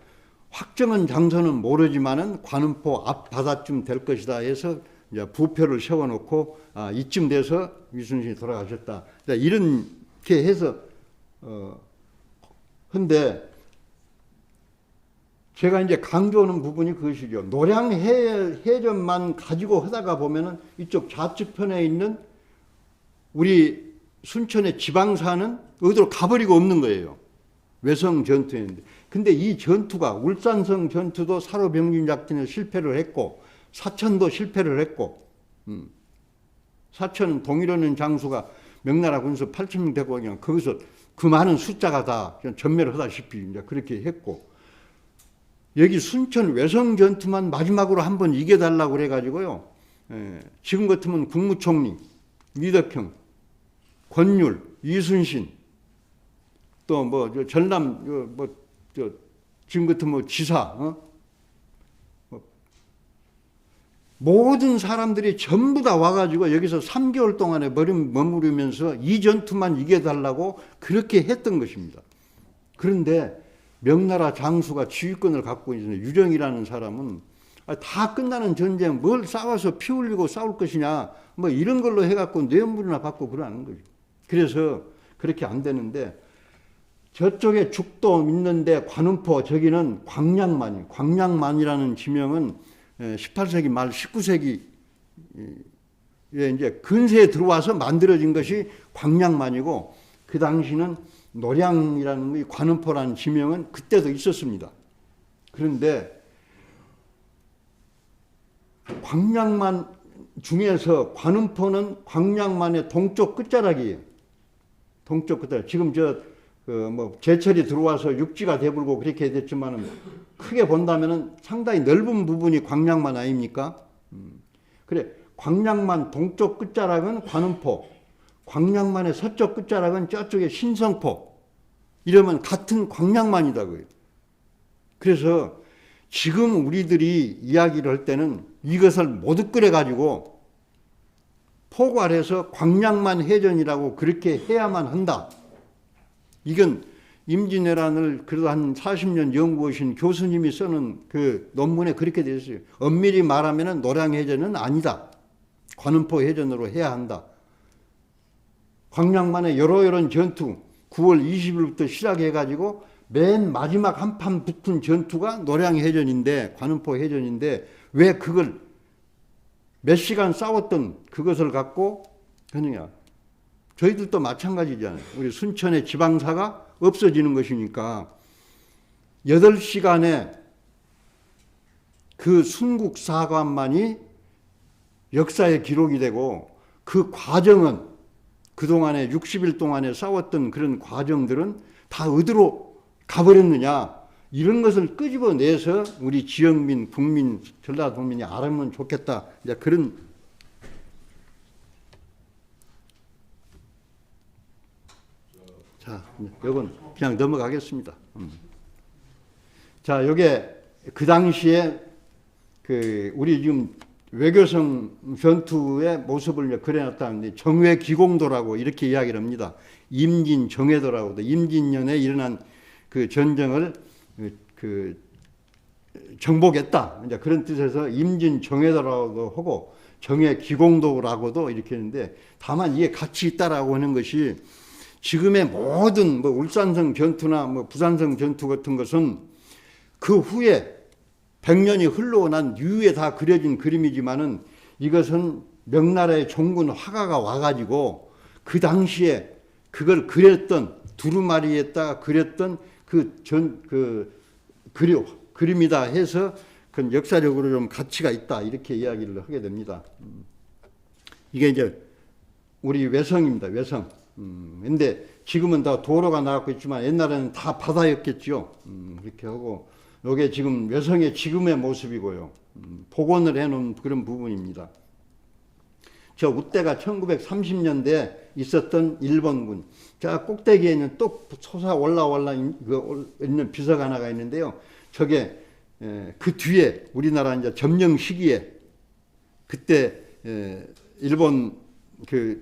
확정한 장소는 모르지만은 관음포 앞바다쯤 될 것이다 해서 이제 부표를 세워놓고 이쯤 돼서 이순신이 돌아가셨다. 이렇게 해서 근데 제가 이제 강조하는 부분이 그것이죠. 노량해전만 가지고 하다가 보면은 이쪽 좌측편에 있는 우리 순천의 지방사는 어디로 가버리고 없는 거예요. 외성 전투였는데. 근데 이 전투가 울산성 전투도 사로병진작전에 실패를 했고 사천도 실패를 했고 사천 동일하는 장수가 명나라 군수 8,000명 되고 그냥 거기서 그 많은 숫자가 다 전멸을 하다시피 이제 그렇게 했고 여기 순천 외성 전투만 마지막으로 한번 이겨달라고 그래가지고요. 지금 같으면 국무총리 미덕형, 권율, 이순신 또 뭐 전남 지금 같으면 지사 모든 사람들이 전부 다 와가지고 여기서 3개월 동안에 머무르면서 이 전투만 이겨달라고 그렇게 했던 것입니다. 그런데 명나라 장수가 지휘권을 갖고 있는 유령이라는 사람은 다 끝나는 전쟁 뭘 싸워서 피 흘리고 싸울 것이냐 뭐 이런 걸로 해갖고 뇌물이나 받고 그러는 거죠. 그래서 그렇게 안 되는데 저쪽에 죽도 있는데 관음포 저기는 광량만이라는 지명은 18세기 말 19세기에 이제 근세에 들어와서 만들어진 것이 광량만이고 그 당시는 노량이라는 관음포라는 지명은 그때도 있었습니다. 그런데 광량만 중에서 관음포는 광량만의 동쪽 끝자락이에요. 동쪽 끝자락. 지금 제철이 들어와서 육지가 돼불고 그렇게 됐지만은 크게 본다면은 상당히 넓은 부분이 광량만 아닙니까? 그래. 광량만 동쪽 끝자락은 관음포, 광량만의 서쪽 끝자락은 저쪽에 신성포. 이러면 같은 광량만이다고요. 그래서 지금 우리들이 이야기를 할 때는 이것을 못 끄려가지고 포괄해서 광량만 해전이라고 그렇게 해야만 한다. 이건 임진왜란을 그래도 한 40년 연구하신 교수님이 쓰는 그 논문에 그렇게 되어 있어요. 엄밀히 말하면 노량해전은 아니다. 관음포 해전으로 해야 한다. 광량만의 여러 전투 9월 20일부터 시작해가지고 맨 마지막 한판 붙은 전투가 노량해전인데 관음포 해전인데 왜 그걸 몇 시간 싸웠던 그것을 갖고 하느냐. 저희들도 마찬가지잖아요. 우리 순천의 지방사가 없어지는 것이니까 8시간에 그 순국사관만이 역사의 기록이 되고 그 과정은 그동안에 60일 동안에 싸웠던 그런 과정들은 다 어디로 가버렸느냐. 이런 것을 끄집어내서 우리 지역민, 국민, 전라도민이 알면 좋겠다. 이제 그런 자, 이건 그냥 넘어가겠습니다. 자, 요게 그 당시에 우리 지금 외교성 전투의 모습을 이제 그려놨다는데 정외기공도라고 이렇게 이야기를 합니다. 임진정외도라고도 임진년에 일어난 그 전쟁을 정복했다. 이제 그런 뜻에서 임진정외도라고도 하고 정외기공도라고도 이렇게 했는데 다만 이게 같이 있다라고 하는 것이 지금의 모든 뭐 울산성 전투나 뭐 부산성 전투 같은 것은 그 후에 100년이 흘러고 난 이후에 다 그려진 그림이지만은 이것은 명나라의 종군 화가가 와가지고 그 당시에 그걸 그렸던 두루마리에다가 그렸던 그림이다 해서 그 역사적으로 좀 가치가 있다 이렇게 이야기를 하게 됩니다. 이게 이제 우리 외성입니다. 외성. 근데 지금은 다 도로가 나왔고 있지만 옛날에는 다 바다였겠죠. 그렇게 하고 이게 지금 외성의 지금의 모습이고요. 복원을 해놓은 그런 부분입니다. 저 우대가 1930년대에 있었던 일본군. 자 꼭대기에는 또 솟아 올라 있는 비석 하나가 있는데요. 저게 그 뒤에 우리나라 이제 점령 시기에 그때 일본 그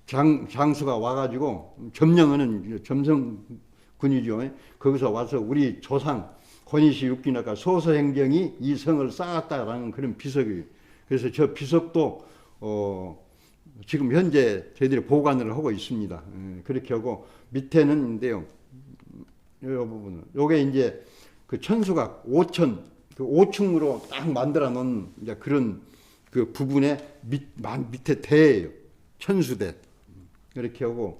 장수가 와가지고 점령하는 점성군이죠. 거기서 와서 우리 조상 권이시 육기나가 소서행정이 이 성을 쌓았다라는 그런 비석이에요. 그래서 저 비석도 지금 현재 저희들이 보관을 하고 있습니다. 그렇게 하고 밑에는인데요. 이 부분은 요게 이제 그 천수각 5천 그 5층으로 딱 만들어 놓은 이제 그런 그 부분의 밑에 대예요. 천수대. 이렇게 하고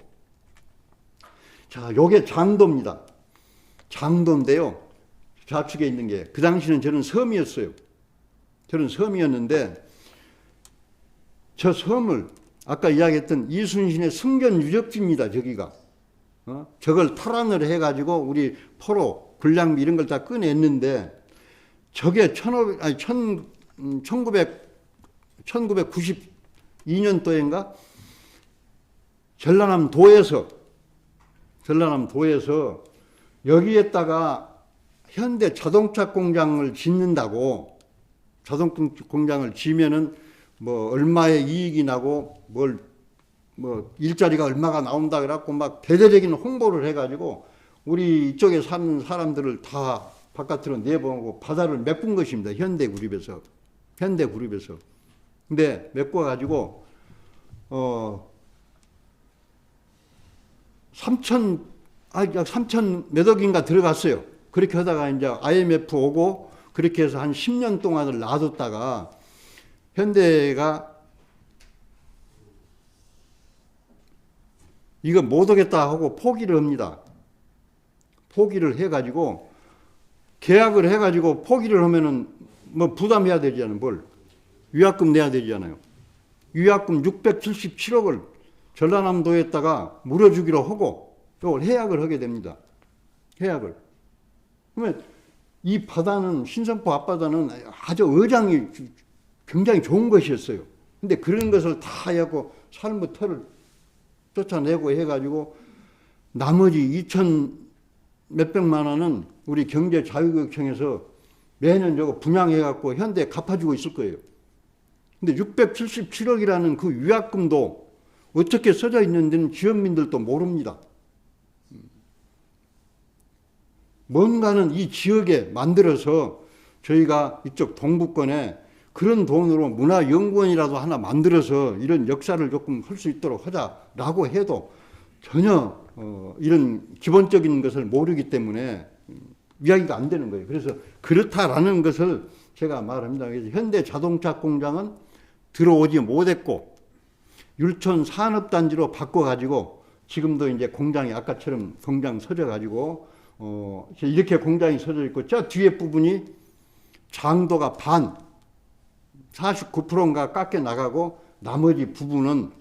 자, 요게 장도입니다. 장도인데요. 좌측에 있는 게 그 당시는 저는 섬이었어요. 저는 섬이었는데 저 섬을 아까 이야기했던 이순신의 승전 유적지입니다. 저기가 저걸 탈환을 해가지고 우리 포로 군량비 이런 걸 다 꺼냈는데 저게 1992년도인가 전라남도에서 여기에다가 현대 자동차 공장을 짓는다고 자동차 공장을 지면은 뭐 얼마의 이익이 나고 뭐 일자리가 얼마가 나온다 그래갖고 막 대대적인 홍보를 해가지고 우리 이쪽에 사는 사람들을 다 바깥으로 내보내고 바다를 메꾼 것입니다. 현대그룹에서. 근데 메꿔가지고 3천 몇 억인가 들어갔어요. 그렇게 하다가 이제 IMF 오고 그렇게 해서 한 10년 동안을 놔뒀다가 현대가 이거 못 하겠다 하고 포기를 합니다. 포기를 해가지고 계약을 해가지고 포기를 하면은 뭐 부담해야 되잖아요. 뭘 위약금 내야 되잖아요. 위약금 677억을 전라남도에다가 물어주기로 하고 이걸 해약을 하게 됩니다. 해약을. 그러면 이 바다는 신성포 앞바다는 아주 어장이 굉장히 좋은 것이었어요. 근데 그런 것을 다 해갖고 삶의 털을 쫓아내고 해가지고 나머지 2천 몇백만 원은 우리 경제자유교육청에서 매년 저거 분양해갖고 현대에 갚아주고 있을 거예요. 근데 677억이라는 그 위약금도 어떻게 써져 있는지는 지역민들도 모릅니다. 뭔가는 이 지역에 만들어서 저희가 이쪽 동부권에 그런 돈으로 문화연구원이라도 하나 만들어서 이런 역사를 조금 할 수 있도록 하자라고 해도 전혀 이런 기본적인 것을 모르기 때문에 이야기가 안 되는 거예요. 그래서 그렇다라는 것을 제가 말합니다. 그래서 현대 자동차 공장은 들어오지 못했고 율촌 산업단지로 바꿔가지고 지금도 이제 공장이 아까처럼 공장 서져가지고 이렇게 공장이 서져 있고 저 뒤에 부분이 장도가 반 49%인가 깎여 나가고 나머지 부분은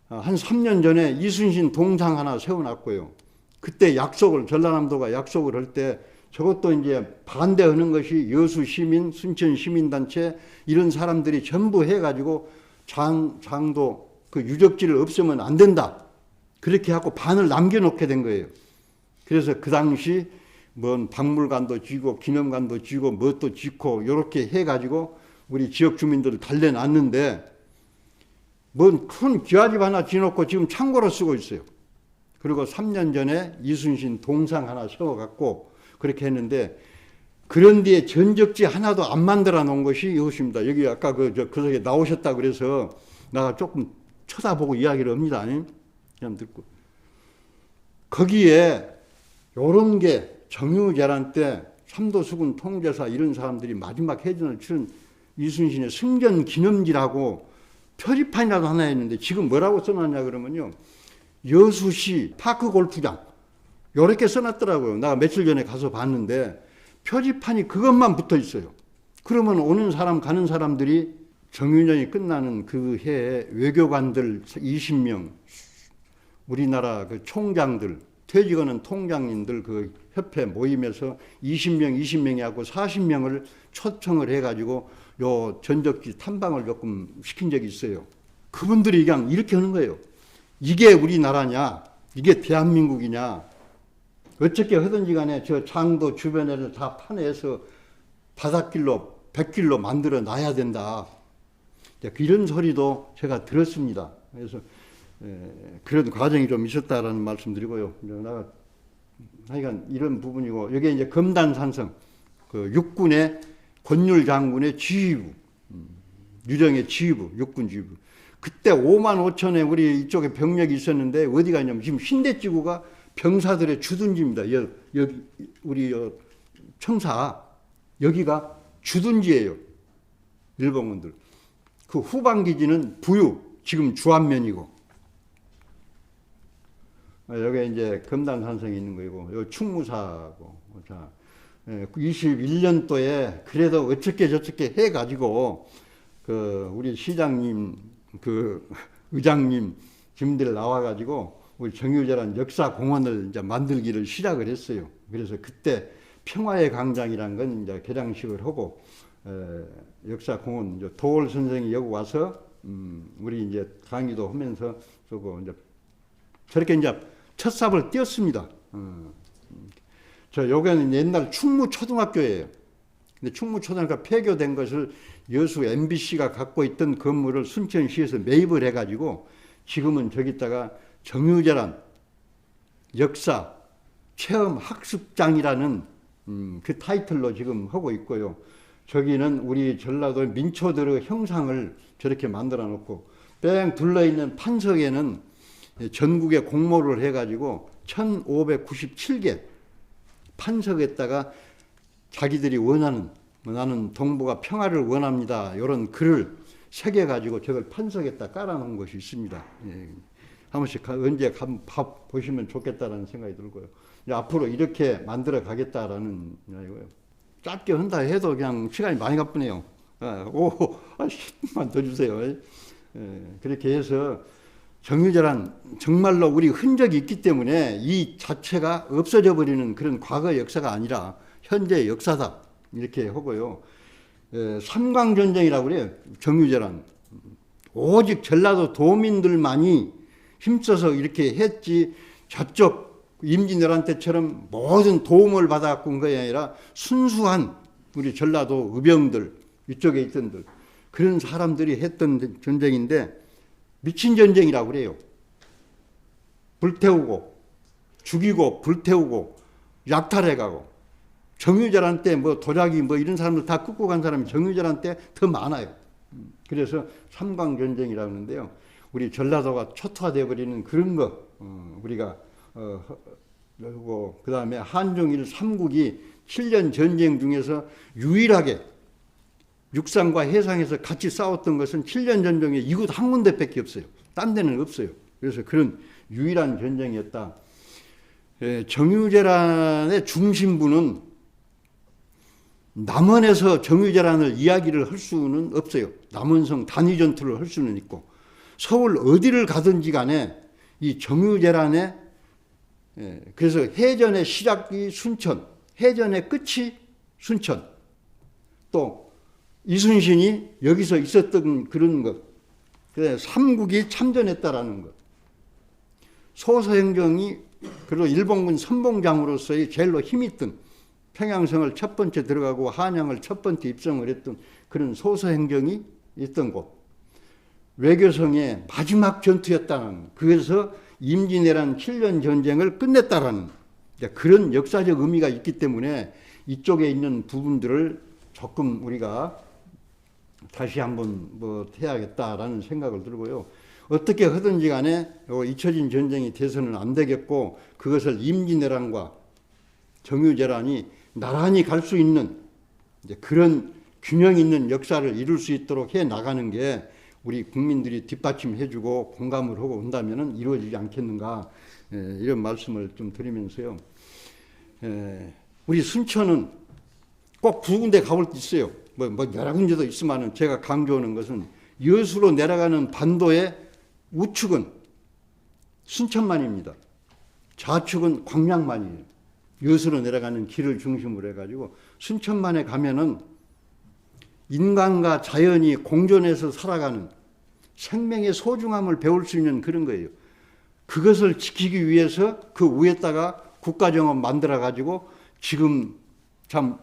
한 3년 전에 이순신 동상 하나 세워놨고요. 그때 전라남도가 약속을 할 때 저것도 이제 반대하는 것이 여수 시민, 순천 시민단체 이런 사람들이 전부 해가지고 장도 그 유적지를 없애면 안 된다. 그렇게 하고 반을 남겨놓게 된 거예요. 그래서 그 당시 뭔 박물관도 지고 기념관도 지고 뭣도 짓고 이렇게 해가지고 우리 지역 주민들을 달래놨는데 뭔 큰 기와집 하나 지놓고 지금 창고로 쓰고 있어요. 그리고 3년 전에 이순신 동상 하나 세워갖고 그렇게 했는데 그런 뒤에 전적지 하나도 안 만들어 놓은 것이 이것입니다. 여기 아까 그 속에 나오셨다 그래서 내가 조금 쳐다보고 이야기를 합니다. 아니? 그냥 듣고. 거기에 요런 게 정유재란 때 삼도수군 통제사 이런 사람들이 마지막 해전을 치른 이순신의 승전 기념지라고 표지판이라도 하나 했는데 지금 뭐라고 써놨냐 그러면요. 여수시 파크 골프장 요렇게 써놨더라고요. 나 며칠 전에 가서 봤는데 표지판이 그것만 붙어 있어요. 그러면 오는 사람 가는 사람들이 정유년이 끝나는 그 해에 외교관들 20명, 우리나라 그 총장들, 퇴직하는 통장님들 그 협회 모임에서 20명이 하고 40명을 초청을 해가지고 요 전적지 탐방을 조금 시킨 적이 있어요. 그분들이 그냥 이렇게 하는 거예요. 이게 우리나라냐? 이게 대한민국이냐? 어떻게 하든지 간에 저 장도 주변에를 다 파내서 바닷길로 100길로 만들어 놔야 된다. 이런 소리도 제가 들었습니다. 그래서 그런 과정이 좀 있었다라는 말씀 드리고요. 나가 하여간 이런 부분이고 여기 이제 금단산성 그 육군의 권율 장군의 지휘부 유정의 지휘부 육군 지휘부 그때 5만 5천에 우리 이쪽에 병력이 있었는데 어디가 있냐면 지금 신대지구가 병사들의 주둔지입니다. 여기 우리 청사 여기가 주둔지예요. 일본군들. 그 후방 기지는 부유 지금 주안면이고 여기 이제 금단산성이 있는 거고 여기 충무사고 자 21년도에 그래도 어떻게 저렇게 해가지고 그 우리 시장님 그 의장님 짐들 나와가지고 우리 정유재란 역사 공원을 이제 만들기를 시작을 했어요. 그래서 그때 평화의 광장이란 건 이제 개장식을 하고 역사 공원 도올 선생이 여기 와서 우리 이제 강의도 하면서 저거 이제 저렇게 이제 첫 삽을 띄었습니다. 저 여기는 옛날 충무초등학교예요. 근데 충무초등학교 폐교된 것을 여수 MBC가 갖고 있던 건물을 순천시에서 매입을 해가지고 지금은 저기다가 정유재란 역사 체험 학습장이라는 그 타이틀로 지금 하고 있고요. 저기는 우리 전라도 민초들의 형상을 저렇게 만들어 놓고 뺑 둘러있는 판석에는 전국에 공모를 해가지고 1597개 판석에다가 자기들이 원하는 나는 동북아 평화를 원합니다. 이런 글을 새겨가지고 저걸 판석에다 깔아놓은 것이 있습니다. 예. 한 번씩 언제 밥 보시면 좋겠다라는 생각이 들고요. 앞으로 이렇게 만들어 가겠다라는 이거예요. 짧게 한다 해도 그냥 시간이 많이 가쁘네요. 10분만 더 주세요. 예. 그렇게 해서 정유재란 정말로 우리 흔적이 있기 때문에 이 자체가 없어져 버리는 그런 과거 역사가 아니라 현재 역사다. 이렇게 하고요. 삼광전쟁이라고 그래요. 정유재란. 오직 전라도 도민들만이 힘써서 이렇게 했지 저쪽 임진왜란 때처럼 모든 도움을 받아갖고 온 것이 아니라 순수한 우리 전라도 의병들 이쪽에 있던들 그런 사람들이 했던 전쟁인데 미친 전쟁이라고 그래요. 불태우고 죽이고 불태우고 약탈해가고 정유재란 때 뭐 도자기 뭐 이런 사람들 다 끄고 간 사람이 정유재란 때 더 많아요. 그래서 삼광전쟁이라고 하는데요. 우리 전라도가 초토화되어 버리는 그런 거 우리가 그리고 그 다음에 한중일 3국이 7년 전쟁 중에서 유일하게 육상과 해상에서 같이 싸웠던 것은 7년 전쟁에 이곳 한 군데밖에 없어요. 딴 데는 없어요. 그래서 그런 유일한 전쟁이었다. 정유재란의 중심부는 남원에서 정유재란을 이야기를 할 수는 없어요. 남원성 단위 전투를 할 수는 있고 서울 어디를 가든지 간에 이 정유재란의 그래서 해전의 시작이 순천, 해전의 끝이 순천, 또 이순신이 여기서 있었던 그런 것, 그래서 삼국이 참전했다라는 것, 소서행정이 그리고 일본군 선봉장으로서의 제일로 힘있던 평양성을 첫 번째 들어가고 한양을 첫 번째 입성을 했던 그런 소서 행정이 있던 곳. 외교성의 마지막 전투였다는, 그래서 임진왜란 7년 전쟁을 끝냈다라는 그런 역사적 의미가 있기 때문에 이쪽에 있는 부분들을 조금 우리가 다시 한번 뭐 해야겠다라는 생각을 들고요. 어떻게 하든지 간에 잊혀진 전쟁이 돼서는 안 되겠고, 그것을 임진왜란과 정유재란이 나란히 갈 수 있는 이제 그런 균형 있는 역사를 이룰 수 있도록 해 나가는 게 우리 국민들이 뒷받침해주고 공감을 하고 온다면은 이루어지지 않겠는가, 이런 말씀을 좀 드리면서요. 우리 순천은 꼭 두 군데 가볼 때 있어요. 뭐 여러 군데도 있지만은 제가 강조하는 것은 여수로 내려가는 반도의 우측은 순천만입니다. 좌측은 광양만이에요. 여수로 내려가는 길을 중심으로 해가지고 순천만에 가면은 인간과 자연이 공존해서 살아가는 생명의 소중함을 배울 수 있는 그런 거예요. 그것을 지키기 위해서 그 위에다가 국가정원 만들어가지고 지금 참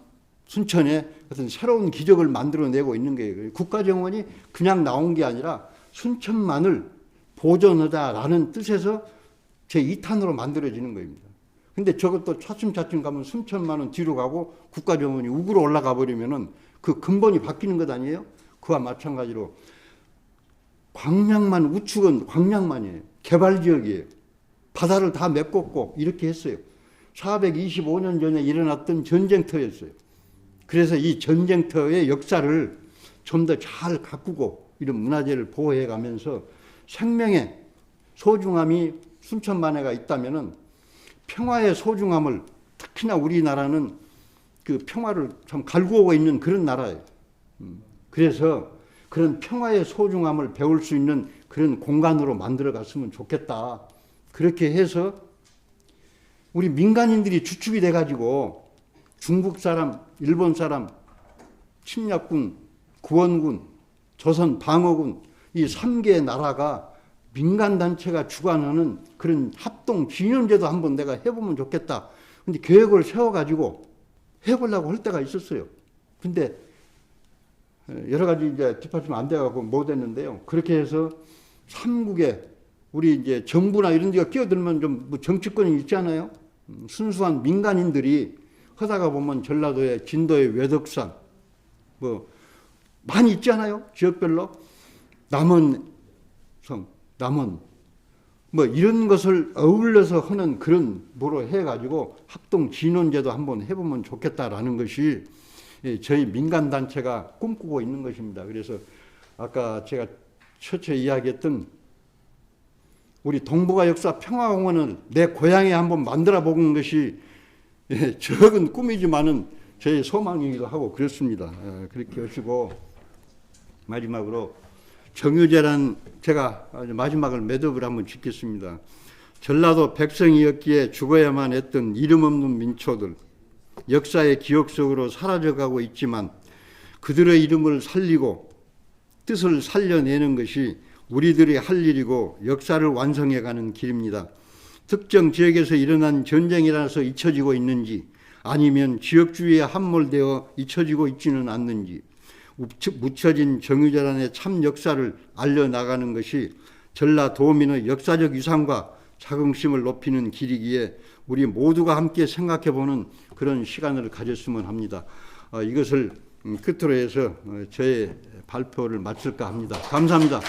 순천에 어떤 새로운 기적을 만들어내고 있는 거예요. 국가정원이 그냥 나온 게 아니라 순천만을 보존하자라는 뜻에서 제2탄으로 만들어지는 겁니다. 근데 저것도 차츰차츰 가면 순천만은 뒤로 가고 국가정원이 우구로 올라가 버리면은 그 근본이 바뀌는 것 아니에요? 그와 마찬가지로 광양만 우측은 광양만이에요. 개발지역이에요. 바다를 다 메꿨고 이렇게 했어요. 425년 전에 일어났던 전쟁터였어요. 그래서 이 전쟁터의 역사를 좀 더 잘 가꾸고 이런 문화재를 보호해 가면서 생명의 소중함이 순천만에가 있다면은 평화의 소중함을, 특히나 우리나라는 그 평화를 참 갈구하고 있는 그런 나라예요. 그래서 그런 평화의 소중함을 배울 수 있는 그런 공간으로 만들어 갔으면 좋겠다. 그렇게 해서 우리 민간인들이 주축이 돼가지고 중국 사람, 일본 사람, 침략군, 구원군, 조선 방어군, 이 3개의 나라가 민간단체가 주관하는 그런 합동 진연제도 한번 내가 해보면 좋겠다. 근데 계획을 세워가지고 해보려고 할 때가 있었어요. 근데 여러 가지 이제 뒷받침 안 돼가지고 못 했는데요. 그렇게 해서 3국에 우리 이제 정부나 이런 데가 끼어들면 좀 뭐 정치권이 있잖아요. 순수한 민간인들이 하다가 보면 전라도에 진도의 외덕산 뭐 많이 있잖아요. 지역별로 남원성, 남원 뭐 이런 것을 어울려서 하는 그런 뭐로 해가지고 합동 진원제도 한번 해보면 좋겠다라는 것이 저희 민간단체가 꿈꾸고 있는 것입니다. 그래서 아까 제가 처처 이야기했던 우리 동북아 역사 평화공원을 내 고향에 한번 만들어 보는 것이 적은 꿈이지만은 저희 소망이기도 하고 그렇습니다. 그렇게 하시고 마지막으로 정유재란 제가 마지막을 매듭을 한번 짓겠습니다. 전라도 백성이었기에 죽어야만 했던 이름 없는 민초들, 역사의 기억 속으로 사라져가고 있지만 그들의 이름을 살리고 뜻을 살려내는 것이 우리들이 할 일이고 역사를 완성해가는 길입니다. 특정 지역에서 일어난 전쟁이라서 잊혀지고 있는지 아니면 지역주의에 함몰되어 잊혀지고 있지는 않는지 묻혀진 정유재란의 참 역사를 알려나가는 것이 전라도민의 역사적 유산과 자긍심을 높이는 길이기에 우리 모두가 함께 생각해보는 그런 시간을 가졌으면 합니다. 이것을 끝으로 해서 저의 발표를 마칠까 합니다. 감사합니다.